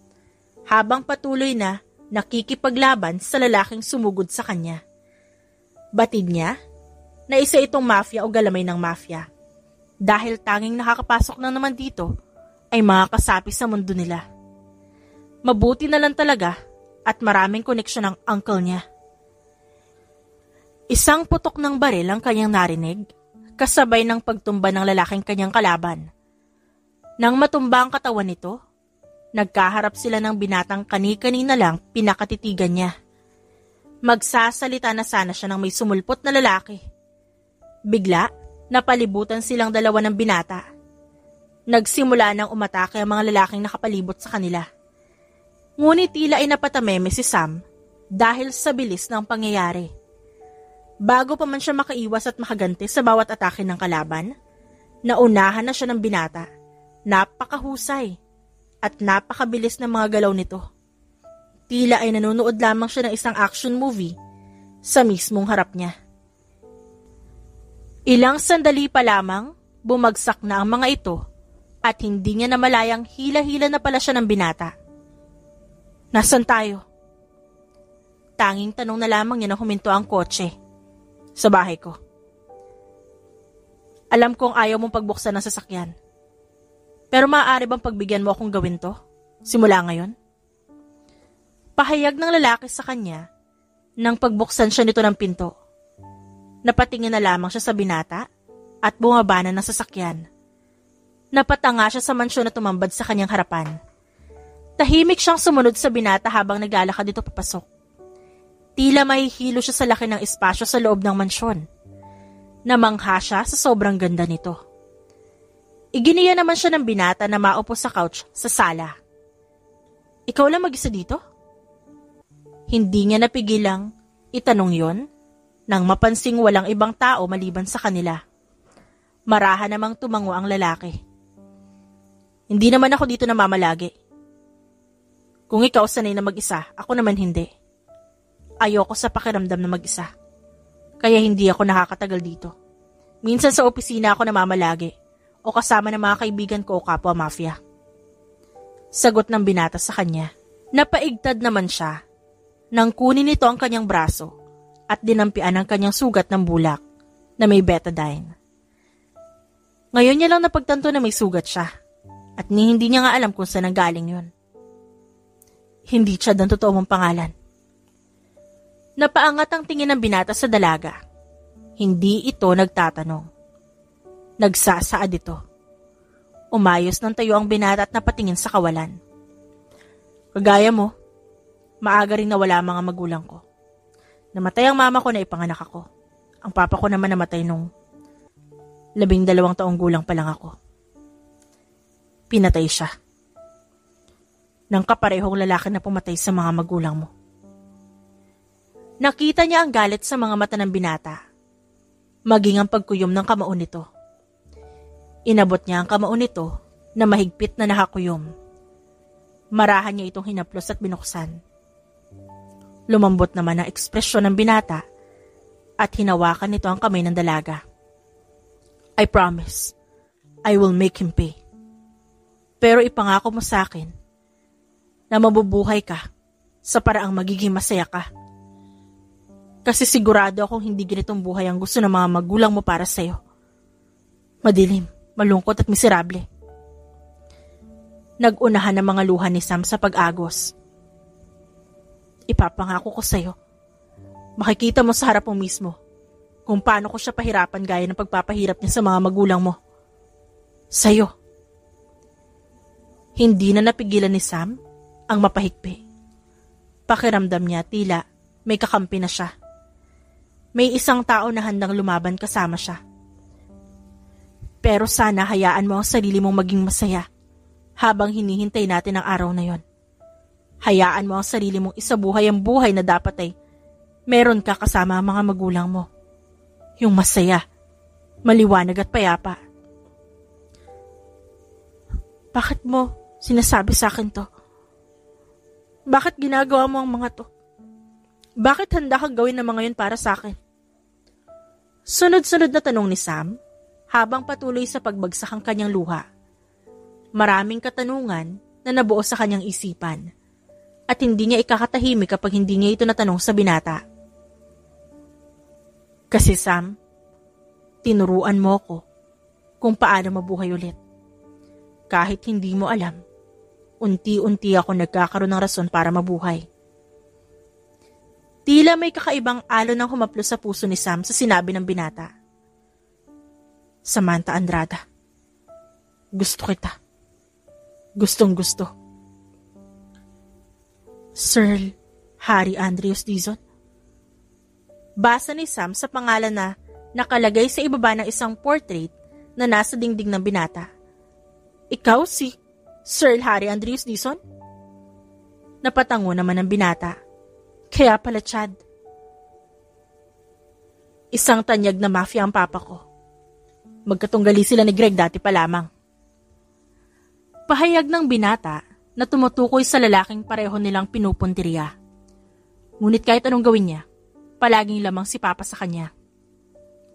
habang patuloy na nakikipaglaban sa lalaking sumugod sa kanya. Batid niya na isa itong mafia o galamay ng mafia dahil tanging nakakapasok na naman dito ay mga kasapi sa mundo nila. Mabuti na lang talaga at maraming koneksyon ng uncle niya. Isang putok ng baril ang kanyang narinig kasabay ng pagtumba ng lalaking kanyang kalaban. Nang matumba ang katawan nito, nagkaharap sila ng binatang kani-kanina lang pinakatitigan niya. Magsasalita na sana siya ng may sumulpot na lalaki. Bigla, napalibutan silang dalawa ng binata. Nagsimula nang umatake ang mga lalaking nakapalibot sa kanila. Ngunit tila ay napatameme si Sam dahil sa bilis ng pangyayari. Bago pa man siya makaiwas at makaganti sa bawat atake ng kalaban, naunahan na siya ng binata. Napakahusay at napakabilis ng mga galaw nito. Tila ay nanonood lamang siya ng isang action movie sa mismong harap niya. Ilang sandali pa lamang, bumagsak na ang mga ito at hindi niya namalayang hila-hila na pala siya ng binata. Nasaan tayo? Tanging tanong na lamang niya nang huminto ang kotse. Sa bahay ko. Alam kong ayaw mong pagbuksan ng sasakyan. Pero maaari bang pagbigyan mo akong gawin to? Simula ngayon? Pahayag ng lalaki sa kanya nang pagbuksan siya nito ng pinto. Napatingin na lamang siya sa binata at bumaba na ng sasakyan. Napatanga siya sa mansyon na tumambad sa kanyang harapan. Tahimik siyang sumunod sa binata habang naglalakad dito papasok. Tila mahihilo siya sa laki ng espasyo sa loob ng mansyon. Namangha siya sa sobrang ganda nito. Iginiya naman siya ng binata na maupo sa couch sa sala. Ikaw lang mag-isa dito? Hindi niya napigilang itanong yon nang mapansing walang ibang tao maliban sa kanila. Marahan namang tumango ang lalaki. Hindi naman ako dito namamalagi. Kung ikaw sanay na mag-isa, ako naman hindi. Ayoko sa pakiramdam na mag-isa. Kaya hindi ako nakakatagal dito. Minsan sa opisina ako namamalagi o kasama ng mga kaibigan ko o kapwa mafia. Sagot ng binata sa kanya. Napaigtad naman siya nang kunin nito ang kanyang braso at dinampian ang kanyang sugat ng bulak na may betadine. Ngayon niya lang napagtanto na may sugat siya at hindi niya nga alam kung saan nanggaling yun. Hindi siya ang totoo mong pangalan. Napaangat ang tingin ng binata sa dalaga. Hindi ito nagtatanong. Nagsasaad ito. Umayos ng tayo ang binata at napatingin sa kawalan. Kagaya mo, maaga rin nawala ang mga magulang ko. Namatay ang mama ko na ipanganak ako. Ang papa ko naman namatay nung 12 taong gulang pa lang ako. Pinatay siya. Nang kaparehong lalaki na pumatay sa mga magulang mo. Nakita niya ang galit sa mga mata ng binata, maging ang pagkuyom ng kamao nito. Inabot niya ang kamao nito na mahigpit na nakakuyom. Marahan niya itong hinaplos at binuksan. Lumambot naman ang ekspresyon ng binata at hinawakan nito ang kamay ng dalaga. I promise, I will make him pay. Pero ipangako mo sa akin na mabubuhay ka sa paraang magiging masaya ka. Kasi sigurado akong hindi ganitong buhay ang gusto ng mga magulang mo para sa'yo. Madilim, malungkot at miserable. Nag-unahan ang mga luha ni Sam sa pag-agos. Ipapangako ko sa'yo. Makikita mo sa harap mo mismo kung paano ko siya pahirapan gaya ng pagpapahirap niya sa mga magulang mo. Sa'yo. Hindi na napigilan ni Sam ang mapahigpi. Pakiramdam niya tila may kakampi na siya. May isang tao na handang lumaban kasama siya. Pero sana hayaan mo ang sarili mong maging masaya habang hinihintay natin ang araw na yon. Hayaan mo ang sarili mong isabuhay ang buhay na dapat ay meron ka kasama ang mga magulang mo. Yung masaya, maliwanag at payapa. Bakit mo sinasabi sa akin to? Bakit ginagawa mo ang mga to? Bakit handa kang gawin ang mga yun para sa akin? Sunod-sunod na tanong ni Sam habang patuloy sa pagbagsak ang kanyang luha. Maraming katanungan na nabuo sa kanyang isipan at hindi niya ikakatahimik kapag hindi niya ito natanong sa binata. Kasi Sam, tinuruan mo ko kung paano mabuhay ulit. Kahit hindi mo alam, unti-unti ako nagkakaroon ng rason para mabuhay. Tila may kakaibang alon ng humaplos sa puso ni Sam sa sinabi ng binata. Samantha Andrada, gusto kita. Gustong gusto. Sir Harry Andrews Dizon. Basa ni Sam sa pangalan na nakalagay sa ibaba ng isang portrait na nasa dingding ng binata. Ikaw si Sir Harry Andrews Dizon? Napatango naman ang binata. Kaya pala, Chad. Isang tanyag na mafia ang papa ko. Magkatunggali sila ni Greg dati pa lamang. Pahayag ng binata na tumutukoy sa lalaking pareho nilang pinupuntirya. Ngunit kahit anong gawin niya, palaging lamang si papa sa kanya.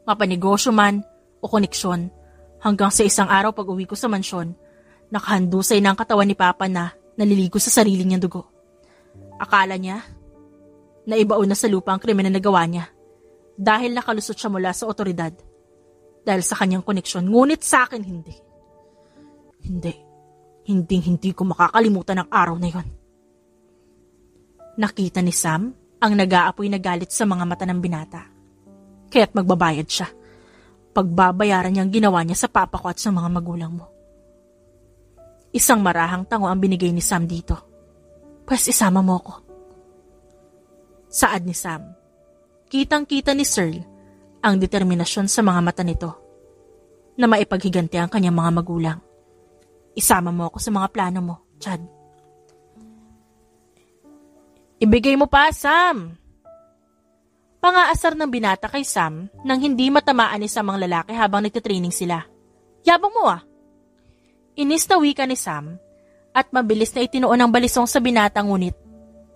Mapanegosyo man o koneksyon, hanggang sa isang araw pag uwi ko sa mansyon, nakahandusay na ang katawan ni papa na naliligo sa sarili niyang dugo. Akala niya, naibaon na sa lupa ang krimen na nagawa niya dahil nakalusot siya mula sa otoridad. dahil sa kanyang koneksyon, ngunit sa akin hindi. Hindi ko makakalimutan ang araw na yon. Nakita ni Sam ang nag-aapoy na galit sa mga mata ng binata. Kaya't magbabayad siya. Pagbabayaran niya ang ginawa niya sa papa ko at sa mga magulang mo. Isang marahang tango ang binigay ni Sam dito. Pwes isama mo ko. Saad ni Sam. Kitang-kita ni Searle ang determinasyon sa mga mata nito na maipaghiganti ang kanyang mga magulang. Isama mo ako sa mga plano mo, Chad. Ibigay mo pa, Sam! Pangaasar ng binata kay Sam nang hindi matamaan ni Sam ang lalaki habang nagtitraining sila. Yabang mo ah! Inis na wika ni Sam at mabilis na itinuon ang balisong sa binata, ngunit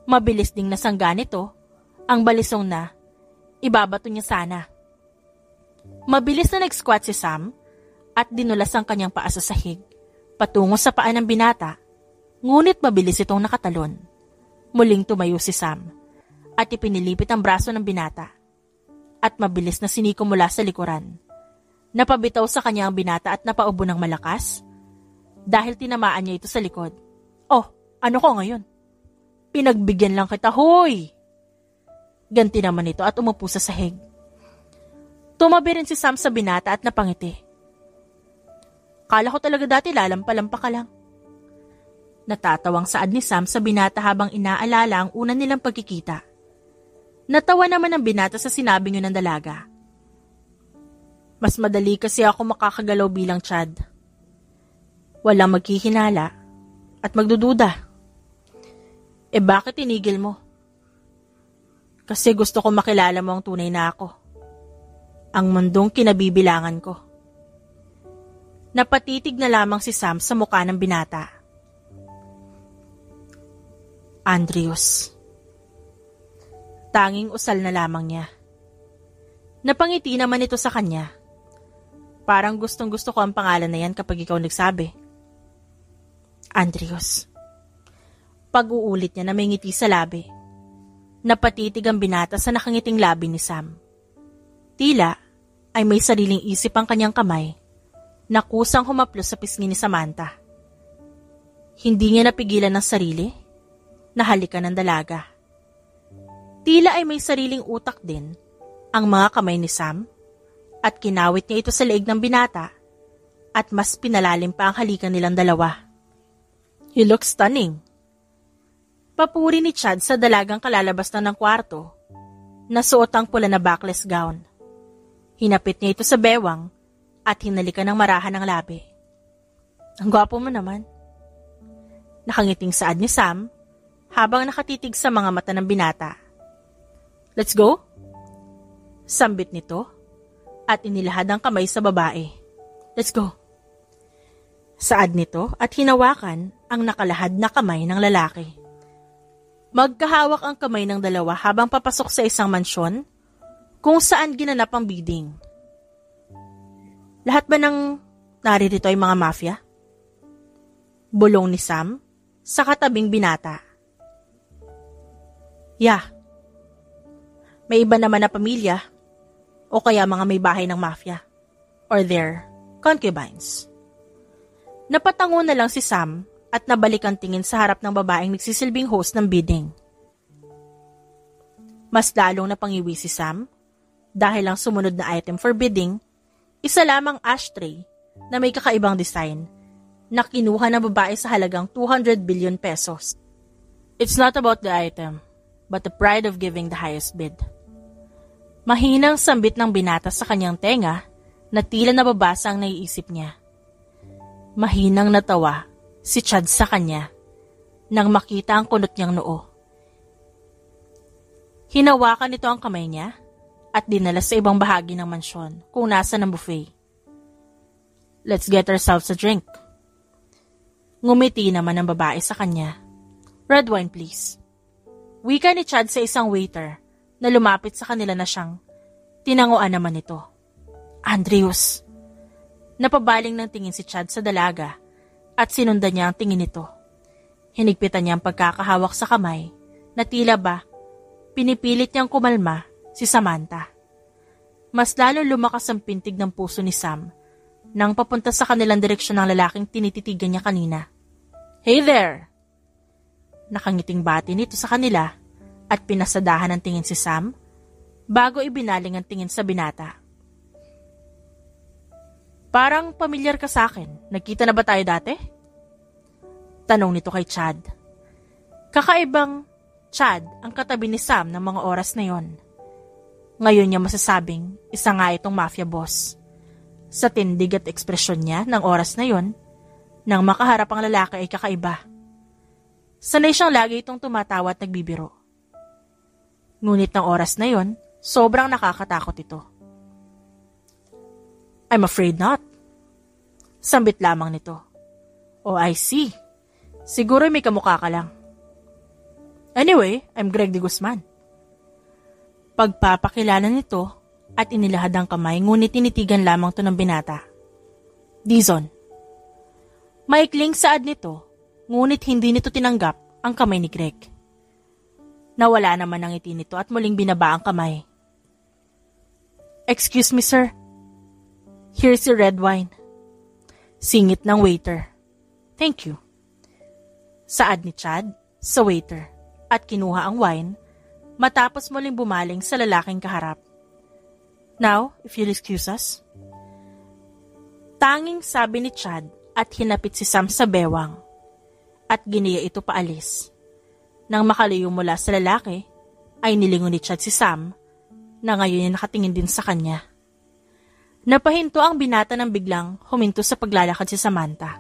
mabilis ding nasangga nito ang balisong na ibabato niya sana. Mabilis na nag-squat si Sam at dinulas ang kanyang paa sa sahig patungo sa paa ng binata, ngunit mabilis itong nakatalon. Muling tumayo si Sam at ipinilipit ang braso ng binata at mabilis na siniko mula sa likuran. Napabitaw sa kanya ang binata at napaubo ng malakas dahil tinamaan niya ito sa likod. Oh, ano ko ngayon? Pinagbigyan lang kita, hoy! Ganti naman ito at umupo sa sahig. Tumabi rin si Sam sa binata at napangiti. Kala ko talaga dati lalampa-lampa ka lang. Natatawang saad ni Sam sa binata habang inaalala ang una nilang pagkikita. Natawa naman ang binata sa sinabing yun ng dalaga. Mas madali kasi ako makakagalaw bilang Chad. Walang maghihinala at magdududa. Bakit tinigil mo? Kasi gusto ko makilala mo ang tunay na ako. Ang mundong kinabibilangan ko. Napatitig na lamang si Sam sa mukha ng binata. Andrews. Tanging usal na lamang niya. Napangiti naman ito sa kanya. Parang gustong-gusto ko ang pangalan na yan kapag ikaw nagsabi. Andrews. Pag-uulit niya na may ngiti sa labi. Napatitig ang binata sa nakangiting labi ni Sam. Tila ay may sariling isip ang kanyang kamay na kusang humaplos sa pisngi ni Samantha. Hindi niya napigilan ng sarili na halikan ng dalaga. Tila ay may sariling utak din ang mga kamay ni Sam at kinawit niya ito sa leeg ng binata at mas pinalalim pa ang halikan nilang dalawa. You look stunning. Papuri ni Chad sa dalagang kalalabas na ng kwarto na suot ang pula na backless gown. Hinapit niya ito sa bewang at hinalikan ng marahan ng labi. Ang gwapo mo naman. Nakangiting saad ni Sam habang nakatitig sa mga mata ng binata. Let's go? Sambit nito at inilahad ang kamay sa babae. Let's go. Saad nito at hinawakan ang nakalahad na kamay ng lalaki. Magkahawak ang kamay ng dalawa habang papasok sa isang mansyon kung saan ginanap ang bidding. Lahat ba ng naririto ay mga mafia? Bulong ni Sam sa katabing binata. Yeah. May iba naman na pamilya o kaya mga may bahay ng mafia or their concubines. Napatango na lang si Sam at nabalik ang tingin sa harap ng babaeng nagsisilbing host ng bidding. Mas lalong napangiwi si Sam dahil ang sumunod na item for bidding, isa lamang ashtray na may kakaibang design na kinuha ng babae sa halagang 200 billion pesos. It's not about the item, but the pride of giving the highest bid. Mahinang sambit ng binata sa kanyang tenga na tila nababasa ang naiisip niya. Mahinang natawa si Chad sa kanya nang makita ang kunot niyang noo. Hinawakan nito ang kamay niya at dinala sa ibang bahagi ng mansyon kung nasa ng buffet. Let's get ourselves a drink. Ngumiti naman ang babae sa kanya. Red wine please. Wika ni Chad sa isang waiter na lumapit sa kanila na siyang tinanguan naman ito. Andrews. Napabaling ng tingin si Chad sa dalaga at sinundan niya ang tingin nito. Hinigpitan niya ang pagkakahawak sa kamay na tila ba pinipilit niyang kumalma si Samantha. Mas lalong lumakas ang pintig ng puso ni Sam nang papunta sa kanilang direksyon ng lalaking tinititigan niya kanina. "Hey there!" Nakangiting bati nito sa kanila at pinasadahan ng tingin si Sam bago ibinaling ang tingin sa binata. "Parang pamilyar ka sa akin. Nagkita na ba tayo dati?" Tanong nito kay Chad. Kakaibang Chad ang katabi ni Sam ng mga oras na yon. Ngayon niya masasabing isa nga itong mafia boss. Sa tindig at ekspresyon niya ng oras na yon, nang makaharap ang lalaki ay kakaiba. Sanay siyang lagi itong tumatawa at nagbibiro. Ngunit ng oras na yon, sobrang nakakatakot ito. "I'm afraid not." Sambit lamang nito. "Oh, I see. Siguro may kamukha ka lang. Anyway, I'm Greg de Guzman." Pagpapakilala nito at inilahad ang kamay ngunit tinitigan lamang to ng binata. "Dizon." Maikling saad nito ngunit hindi nito tinanggap ang kamay ni Greg. Nawala naman ang ngiti nito at muling binaba ang kamay. "Excuse me, sir. Here's your red wine." Singit ng waiter. "Thank you." Saad ni Chad sa waiter at kinuha ang wine matapos muling bumaling sa lalaking kaharap. "Now, if you'll excuse us." Tanging sabi ni Chad at hinapit si Sam sa bewang at giniya ito paalis. Nang makalayo mula sa lalaki, ay nilingon ni Chad si Sam na ngayon ay nakatingin din sa kanya. Napahinto ang binata nang biglang huminto sa paglalakad si Samantha.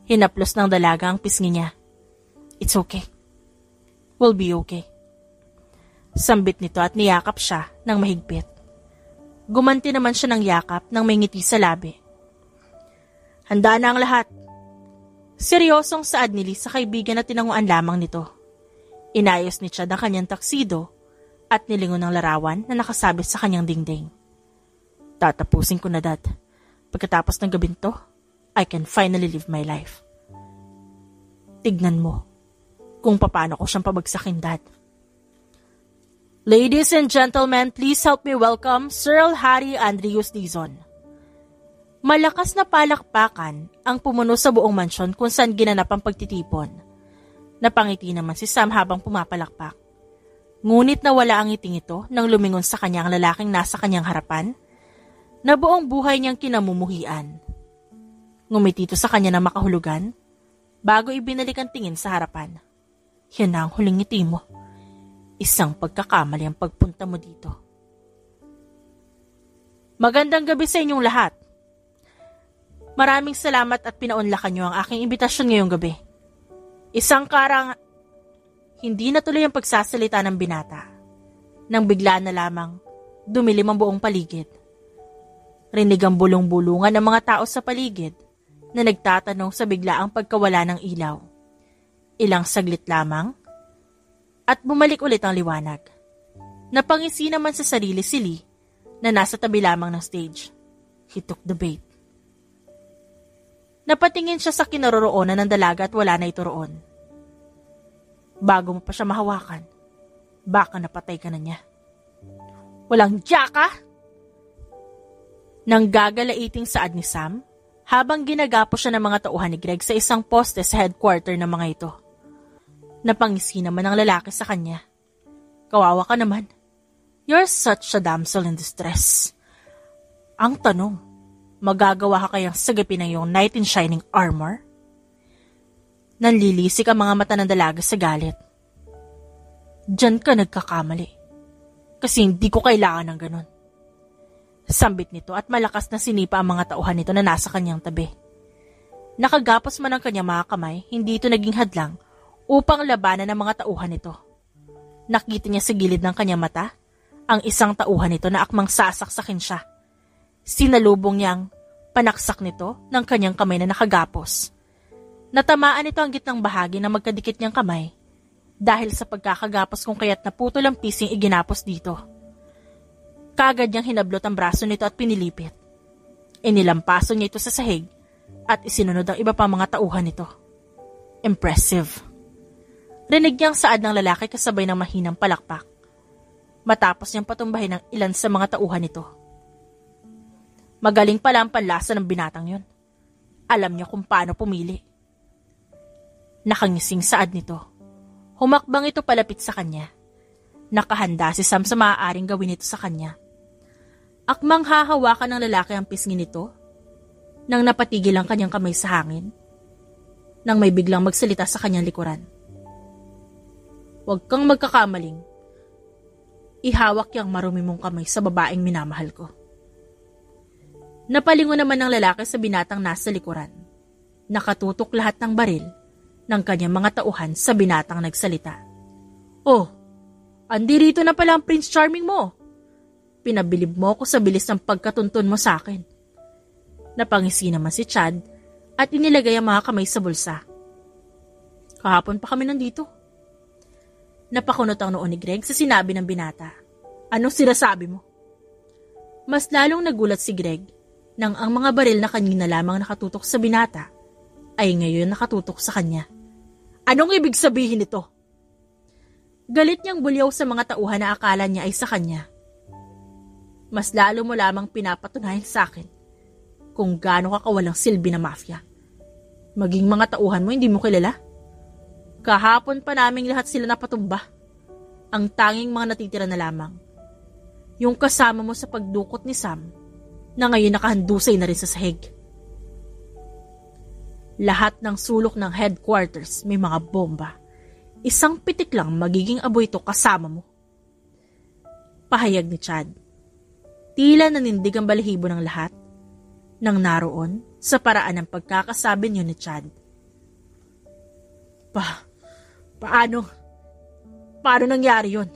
Hinaplos ng dalaga ang pisngi niya. "It's okay. We'll be okay." Sambit nito at niyakap siya ng mahigpit. Gumanti naman siya ng yakap nang may ngiti sa labi. "Handa na ang lahat." Seryosong saad ni Lee sa kaibigan na tinanguan lamang nito. Inayos ni Chad ang kanyang taksido at nilingon ng larawan na nakasabit sa kanyang dingding. "Tatapusin ko na, Dad. Pagkatapos ng gabing to, I can finally live my life." "Tignan mo kung paano ko siyang pabagsakin, Dad." Ladies and gentlemen, please help me welcome Sir Harry Andrews Dizon. Malakas na palakpakan ang pumuno sa buong mansyon kung saan ginanap ang pagtitipon. Napangiti naman si Sam habang pumapalakpak. Ngunit nawala ang ngiting ito nang lumingon sa kanya ang lalaking nasa kanyang harapan na buong buhay niyang kinamumuhian. Ngumiti ito sa kanya na makahulugan bago ibinalik ang tingin sa harapan. "Yan na ang huling ngiti mo. Isang pagkakamali ang pagpunta mo dito." "Magandang gabi sa inyong lahat. Maraming salamat at pinaunlakan niyo ang aking imbitasyon ngayong gabi." Hindi natuloy ang pagsasalita ng binata. Nang bigla na lamang, dumilim ang buong paligid. Rinig ang bulong-bulungan ng mga tao sa paligid na nagtatanong sa biglaang pagkawala ng ilaw. Ilang saglit lamang, at bumalik ulit ang liwanag. Napangisi naman sa sarili si Lee na nasa tabi lamang ng stage. He took the bait. Napatingin siya sa kinaroroonan ng dalaga at wala na ito roon. Bago mo pa siya mahawakan, baka napatay ka na niya. "Walang diya ka!" Nang gagalaiting saad ni Sam, habang ginagapo siya ng mga tauhan ni Greg sa isang poste sa headquarter ng mga ito. Napangisi naman ang lalaki sa kanya. "Kawawa ka naman. You're such a damsel in distress." Ang tanong, magagawa ka kayang sagapin ng iyong knight in shining armor? Nanlilisik ang mga mata ng dalaga sa galit. "Diyan ka nagkakamali. Kasi hindi ko kailangan ng ganun." Sambit nito at malakas na sinipa ang mga tauhan nito na nasa kanyang tabi. Nakagapos man ang kanyang mga kamay, hindi ito naging hadlang upang labanan ng mga tauhan nito. Nakita niya sa gilid ng kanyang mata ang isang tauhan nito na akmang sasaksakin siya. Sinalubong niyang panaksak nito ng kanyang kamay na nakagapos. Natamaan nito ang gitnang bahagi ng magkadikit niyang kamay dahil sa pagkakagapos kung kaya't naputol ang pising iginapos dito. Kaagad niyang hinablot ang braso nito at pinilipit. Inilampaso niya ito sa sahig at isinunod ang iba pang mga tauhan nito. Impressive. Rinig niyang saad ng lalaki kasabay ng mahinang palakpak. matapos niyang patumbahin ng ilan sa mga tauhan nito. Magaling pala ang panlasa ng binatang yon. Alam niya kung paano pumili. Nakangising saad nito. Humakbang ito palapit sa kanya. Nakahanda si Sam sa maaaring gawin ito sa kanya. Akmang hahawakan ng lalaki ang pisngi nito nang napatigil ang kanyang kamay sa hangin, nang may biglang magsalita sa kanyang likuran. Huwag kang magkakamaling. Ihawak yang marumi mong kamay sa babaeng minamahal ko. Napalingon naman ng lalaki sa binatang nasa likuran. Nakatutok lahat ng baril ng kanyang mga tauhan sa binatang nagsalita. Oh, andirito na pala ang Prince Charming mo. Pinabilib mo ko sa bilis ng pagkatuntun mo sa akin. Napangisi naman si Chad at inilagay ang mga kamay sa bulsa. Kahapon pa kami nandito. Napakunot ang noon ni Greg sa sinabi ng binata. Anong sinasabi mo? Mas lalong nagulat si Greg nang ang mga baril na kanina lamang nakatutok sa binata ay ngayon nakatutok sa kanya. Anong ibig sabihin nito? Galit niyang bulyaw sa mga tauhan na akala niya ay sa kanya. Mas lalo mo lamang pinapatunayan sa akin kung gaano ka kawalang silbi na mafia. Maging mga tauhan mo hindi mo kilala? Kahapon pa naming lahat sila napatumba. Ang tanging mga natitira na lamang. Yung kasama mo sa pagdukot ni Sam na ngayon nakahandusay na rin sa sahig. Lahat ng sulok ng headquarters may mga bomba. Isang pitik lang magiging aboy ito kasama mo. Pahayag ni Chad. Tila nanindig ang balahibo ng lahat nang naroon sa paraan ng pagkakasabi niyo ni Chad. Paano nangyari yun?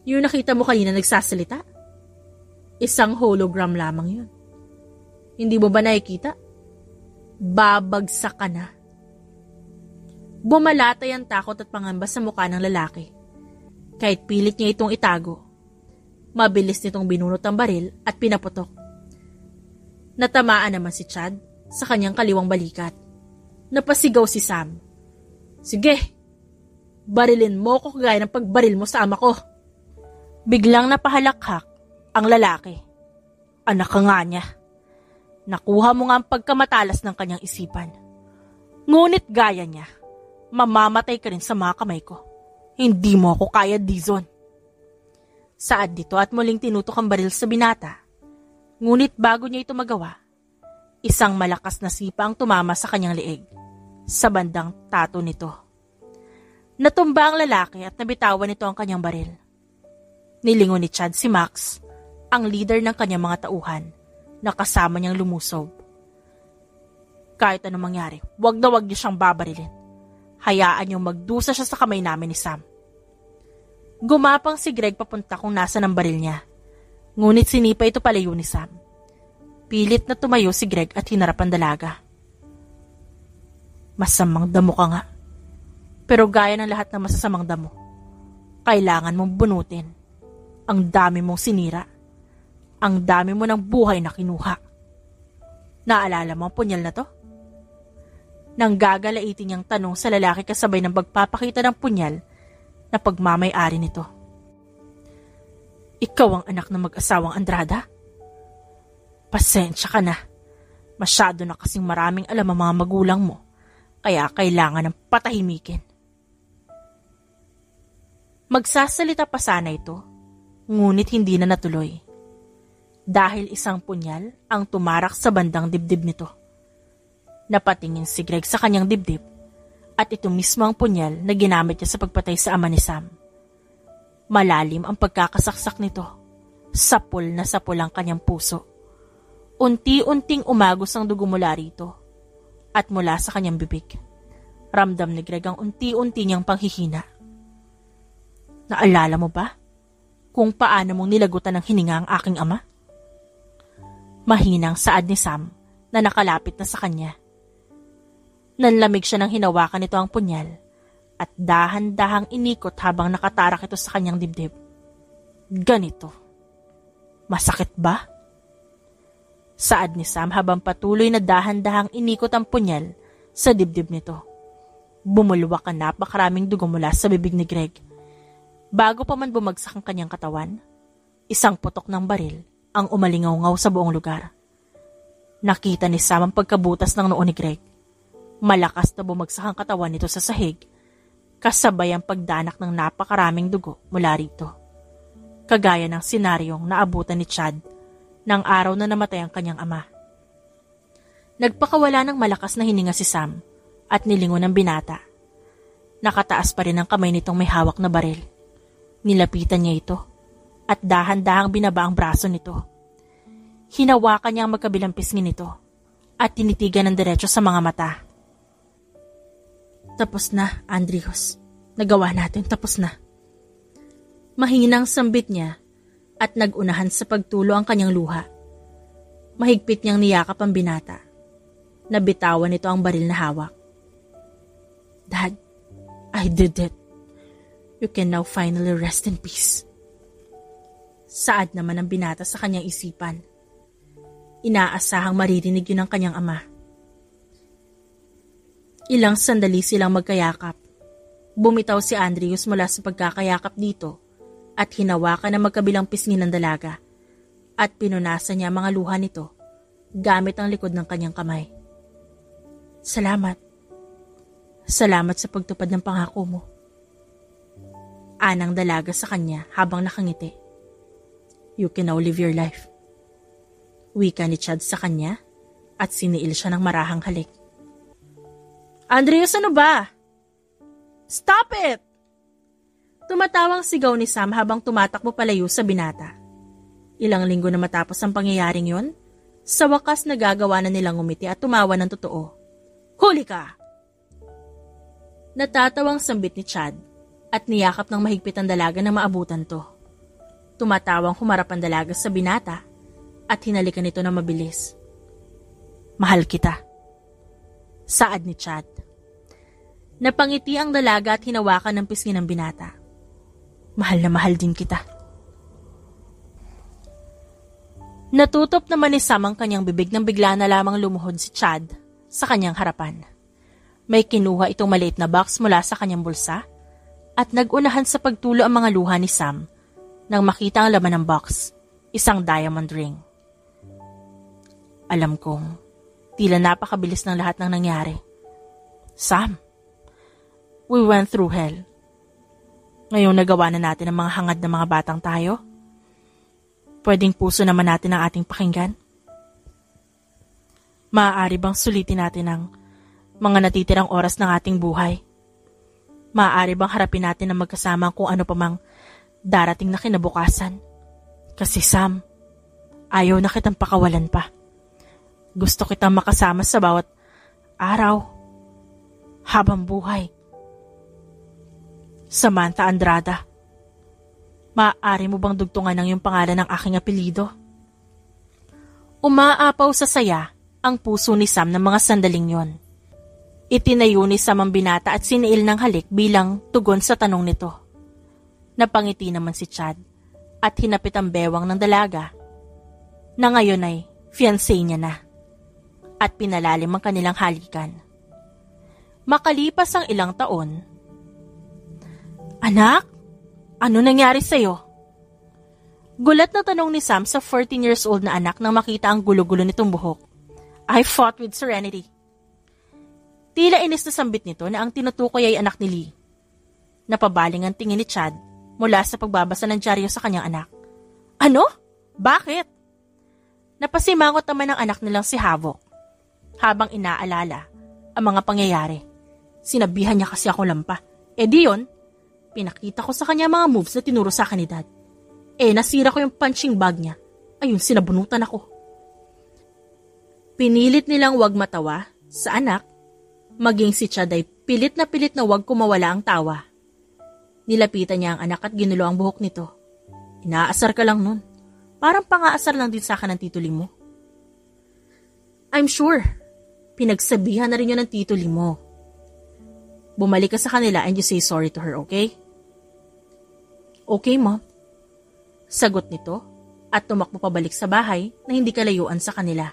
Yung nakita mo kanina nagsasalita? Isang hologram lamang yun. Hindi mo ba nakikita? Babagsak ka na. Bumalatay ang takot at pangamba sa mukha ng lalaki. Kahit pilit niya itong itago, mabilis nitong binunot ang baril at pinaputok. Natamaan naman si Chad sa kanyang kaliwang balikat. Napasigaw si Sam. Sige, barilin mo ko kagaya ng pagbaril mo sa ama ko. Biglang napahalakhak ang lalaki. Anak ka nga niya. Nakuha mo nga ang pagkamatalas ng kanyang isipan. Ngunit gaya niya, mamamatay ka rin sa mga kamay ko. Hindi mo ako kaya, Dizon. Saad dito at muling tinutok ang baril sa binata. Ngunit bago niya ito magawa, isang malakas na sipa ang tumama sa kanyang leeg, sa bandang tato nito. Natumba ang lalaki at nabitawan nito ang kanyang baril. Nilingon ni Chad si Max, ang leader ng kanyang mga tauhan, na kasama niyang lumusob. Kahit anong mangyari, wag na wag niyo siyang babarilin. Hayaan niyong magdusa siya sa kamay namin ni Sam. Gumapang si Greg papunta kung nasa ng baril niya. Ngunit sinipa ito palayo ni Sam. Pilit na tumayo si Greg at hinarap ang dalaga. Masamang damo ka nga. Pero gaya ng lahat ng masasamang damo, kailangan mong bunutin. Ang dami mong sinira. Ang dami mo ng buhay na kinuha. Naalala mo ang punyal na to? Nang gagalaitin niyang tanong sa lalaki kasabay ng pagpapakita ng punyal na pagmamay-ari nito. Ikaw ang anak ng mag-asawang Andrada? Pasensya ka na. Masyado na kasing maraming alam ang mga magulang mo, kaya kailangan ng patahimikin. Magsasalita pa sana ito, ngunit hindi na natuloy. Dahil isang punyal ang tumarak sa bandang dibdib nito. Napatingin si Greg sa kanyang dibdib at ito mismo ang punyal na ginamit niya sa pagpatay sa ama ni Sam. Malalim ang pagkakasaksak nito. Sapul na sapul ang kanyang puso. Unti-unting umagos ang dugo mula rito at mula sa kanyang bibig. Ramdam ni Greg ang unti-unti niyang panghihina. Naalala mo ba kung paano mong nilagutan ng hininga ang aking ama? Mahinang saad ni Sam na nakalapit na sa kanya. Nanlamig siya nang hinawakan nito ang punyal at dahan-dahang inikot habang nakatarak ito sa kanyang dibdib. Ganito. Masakit ba? Saad ni Sam habang patuloy na dahan-dahang inikot ang punyal sa dibdib nito. Bumulwak ang napakaraming dugo mula sa bibig ni Greg. Bago pa man bumagsak ang kanyang katawan, isang putok ng baril ang umalingaw-ngaw sa buong lugar. Nakita ni Sam ang pagkabutas ng noo ni Greg. Malakas na bumagsak ang katawan nito sa sahig, kasabay ang pagdanak ng napakaraming dugo mula rito. Kagaya ng senaryong naabutan ni Chad ng araw na namatay ang kanyang ama. Nagpakawala ng malakas na hininga si Sam at nilingon ng binata. Nakataas pa rin ang kamay nitong may hawak na baril. Nilapitan niya ito at dahan-dahang binaba ang braso nito. Hinawakan niya ang magkabilang pisngi nito at tinitigan ng diretso sa mga mata. Tapos na, Andrios. Nagawa natin, tapos na. Mahinang sambit niya at nagunahan sa pagtulo ang kanyang luha. Mahigpit niyang niyakap ang binata. Nabitawan nito ang baril na hawak. Dad, I did it. You can now finally rest in peace. Saad naman ang binata sa kanyang isipan. Inaasahang maririnig yun ng kanyang ama. Ilang sandali silang magkayakap. Bumitaw si Andrius mula sa pagkakayakap dito at hinawakan ang magkabilang pisngi ng dalaga at pinunasan niya ang mga luha nito gamit ang likod ng kanyang kamay. Salamat. Salamat sa pagtupad ng pangako mo. Anang dalaga sa kanya habang nakangiti. You can now live your life. Wika ni Chad sa kanya at siniil siya ng marahang halik. Andreas, ano ba? Stop it! Tumatawang sigaw ni Sam habang tumatakbo palayo sa binata. Ilang linggo na matapos ang pangyayaring yon, sa wakas nagagawa na nilang umiti at tumawa ng totoo. Huli ka! Natatawang sambit ni Chad at niyakap ng mahigpit ang dalaga na maabutan to. Tumatawang humarap ang dalaga sa binata at hinalikan nito na mabilis. Mahal kita. Saad ni Chad. Napangiti ang dalaga at hinawakan ng pisngi ng binata. Mahal na mahal din kita. Natutop naman ni Sam ang kanyang bibig nang bigla na lamang lumuhod si Chad sa kanyang harapan. May kinuha itong maliit na box mula sa kanyang bulsa at nagunahan sa pagtulo ang mga luha ni Sam nang makita ang laman ng box, isang diamond ring. Alam kong tila napakabilis ng lahat ng nangyari. Sam, we went through hell. Ngayong nagawa na natin ang mga hangad ng mga batang tayo, pwedeng puso naman natin ang ating pakinggan. Maaari bang sulitin natin ang mga natitirang oras ng ating buhay? Maaari bang harapin natin ang magkasama kung ano pa mang darating na kinabukasan? Kasi Sam, ayaw na kitang pakawalan pa. Gusto kitang makasama sa bawat araw, habang buhay. Samantha Andrada, maaari mo bang dugtungan ng iyong pangalan ng aking apelido? Umaapaw sa saya ang puso ni Sam ng mga sandaling yon. Itinayo ni Sam ang binata at siniil ng halik bilang tugon sa tanong nito. Napangiti naman si Chad at hinapit ang bewang ng dalaga na ngayon ay fiancé niya na at pinalalim ang kanilang halikan. Makalipas ang ilang taon, Anak, ano nangyari sa'yo? Gulat na tanong ni Sam sa 14 years old na anak nang makita ang gulo-gulo nitong buhok. I fought with Serenity. Tila inis na sambit nito na ang tinutukoy ay anak ni Lee. Napabaling ang tingin ni Chad mula sa pagbabasa ng dyaryo sa kanyang anak. Ano? Bakit? Napasimangot naman ng anak nilang si Havok habang inaalala ang mga pangyayari. Sinabihan niya kasi ako lampa. Di yun, pinakita ko sa kanya mga moves na tinuro sa akin ni Dad. Nasira ko yung punching bag niya. Ayun, sinabunutan ako. Pinilit nilang wag matawa sa anak. Maging si Chad ay pilit na wag kumawala ang tawa. Nilapitan niya ang anak at ginulo ang buhok nito. Inaasar ka lang nun. Parang pangaasar lang din sa akin ng Tito Limo. I'm sure. Pinagsabihan na rin yun ng Tito Limo. Bumalik ka sa kanila and you say sorry to her, okay? Okay, Mom. Sagot nito at tumakbo pabalik sa bahay na hindi kalayuan sa kanila.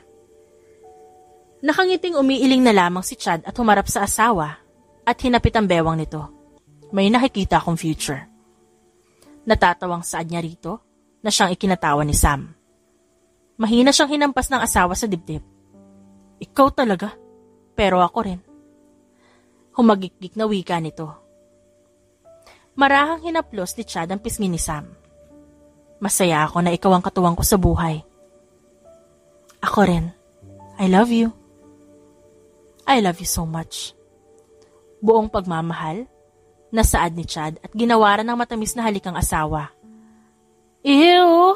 Nakangiting umiiling na lamang si Chad at humarap sa asawa at hinapit ang bewang nito. May nakikita akong future. Natatawang saad niya rito na siyang ikinatawa ni Sam. Mahina siyang hinampas ng asawa sa dibdib. Ikaw talaga, pero ako rin. Humagikik na wika nito. Marahang hinaplos ni Chad ang pisngi ni Sam. Masaya ako na ikaw ang katuwang ko sa buhay. Ako rin. I love you. I love you so much. Buong pagmamahal, nasaad ni Chad at ginawaran ng matamis na halik ang asawa. Ew!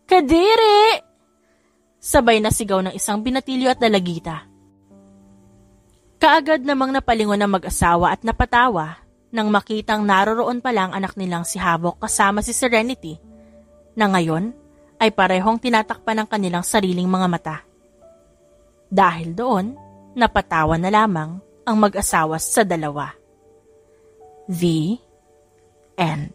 Kadiri! Sabay na sigaw ng isang binatilyo at dalagita. Kaagad namang napalingon ang mag-asawa at napatawa nang makitang naroroon pa lang anak nilang si Havoc kasama si Serenity na ngayon ay parehong tinatakpan ng kanilang sariling mga mata. Dahil doon, napatawa na lamang ang mag-asawa sa dalawa. The End.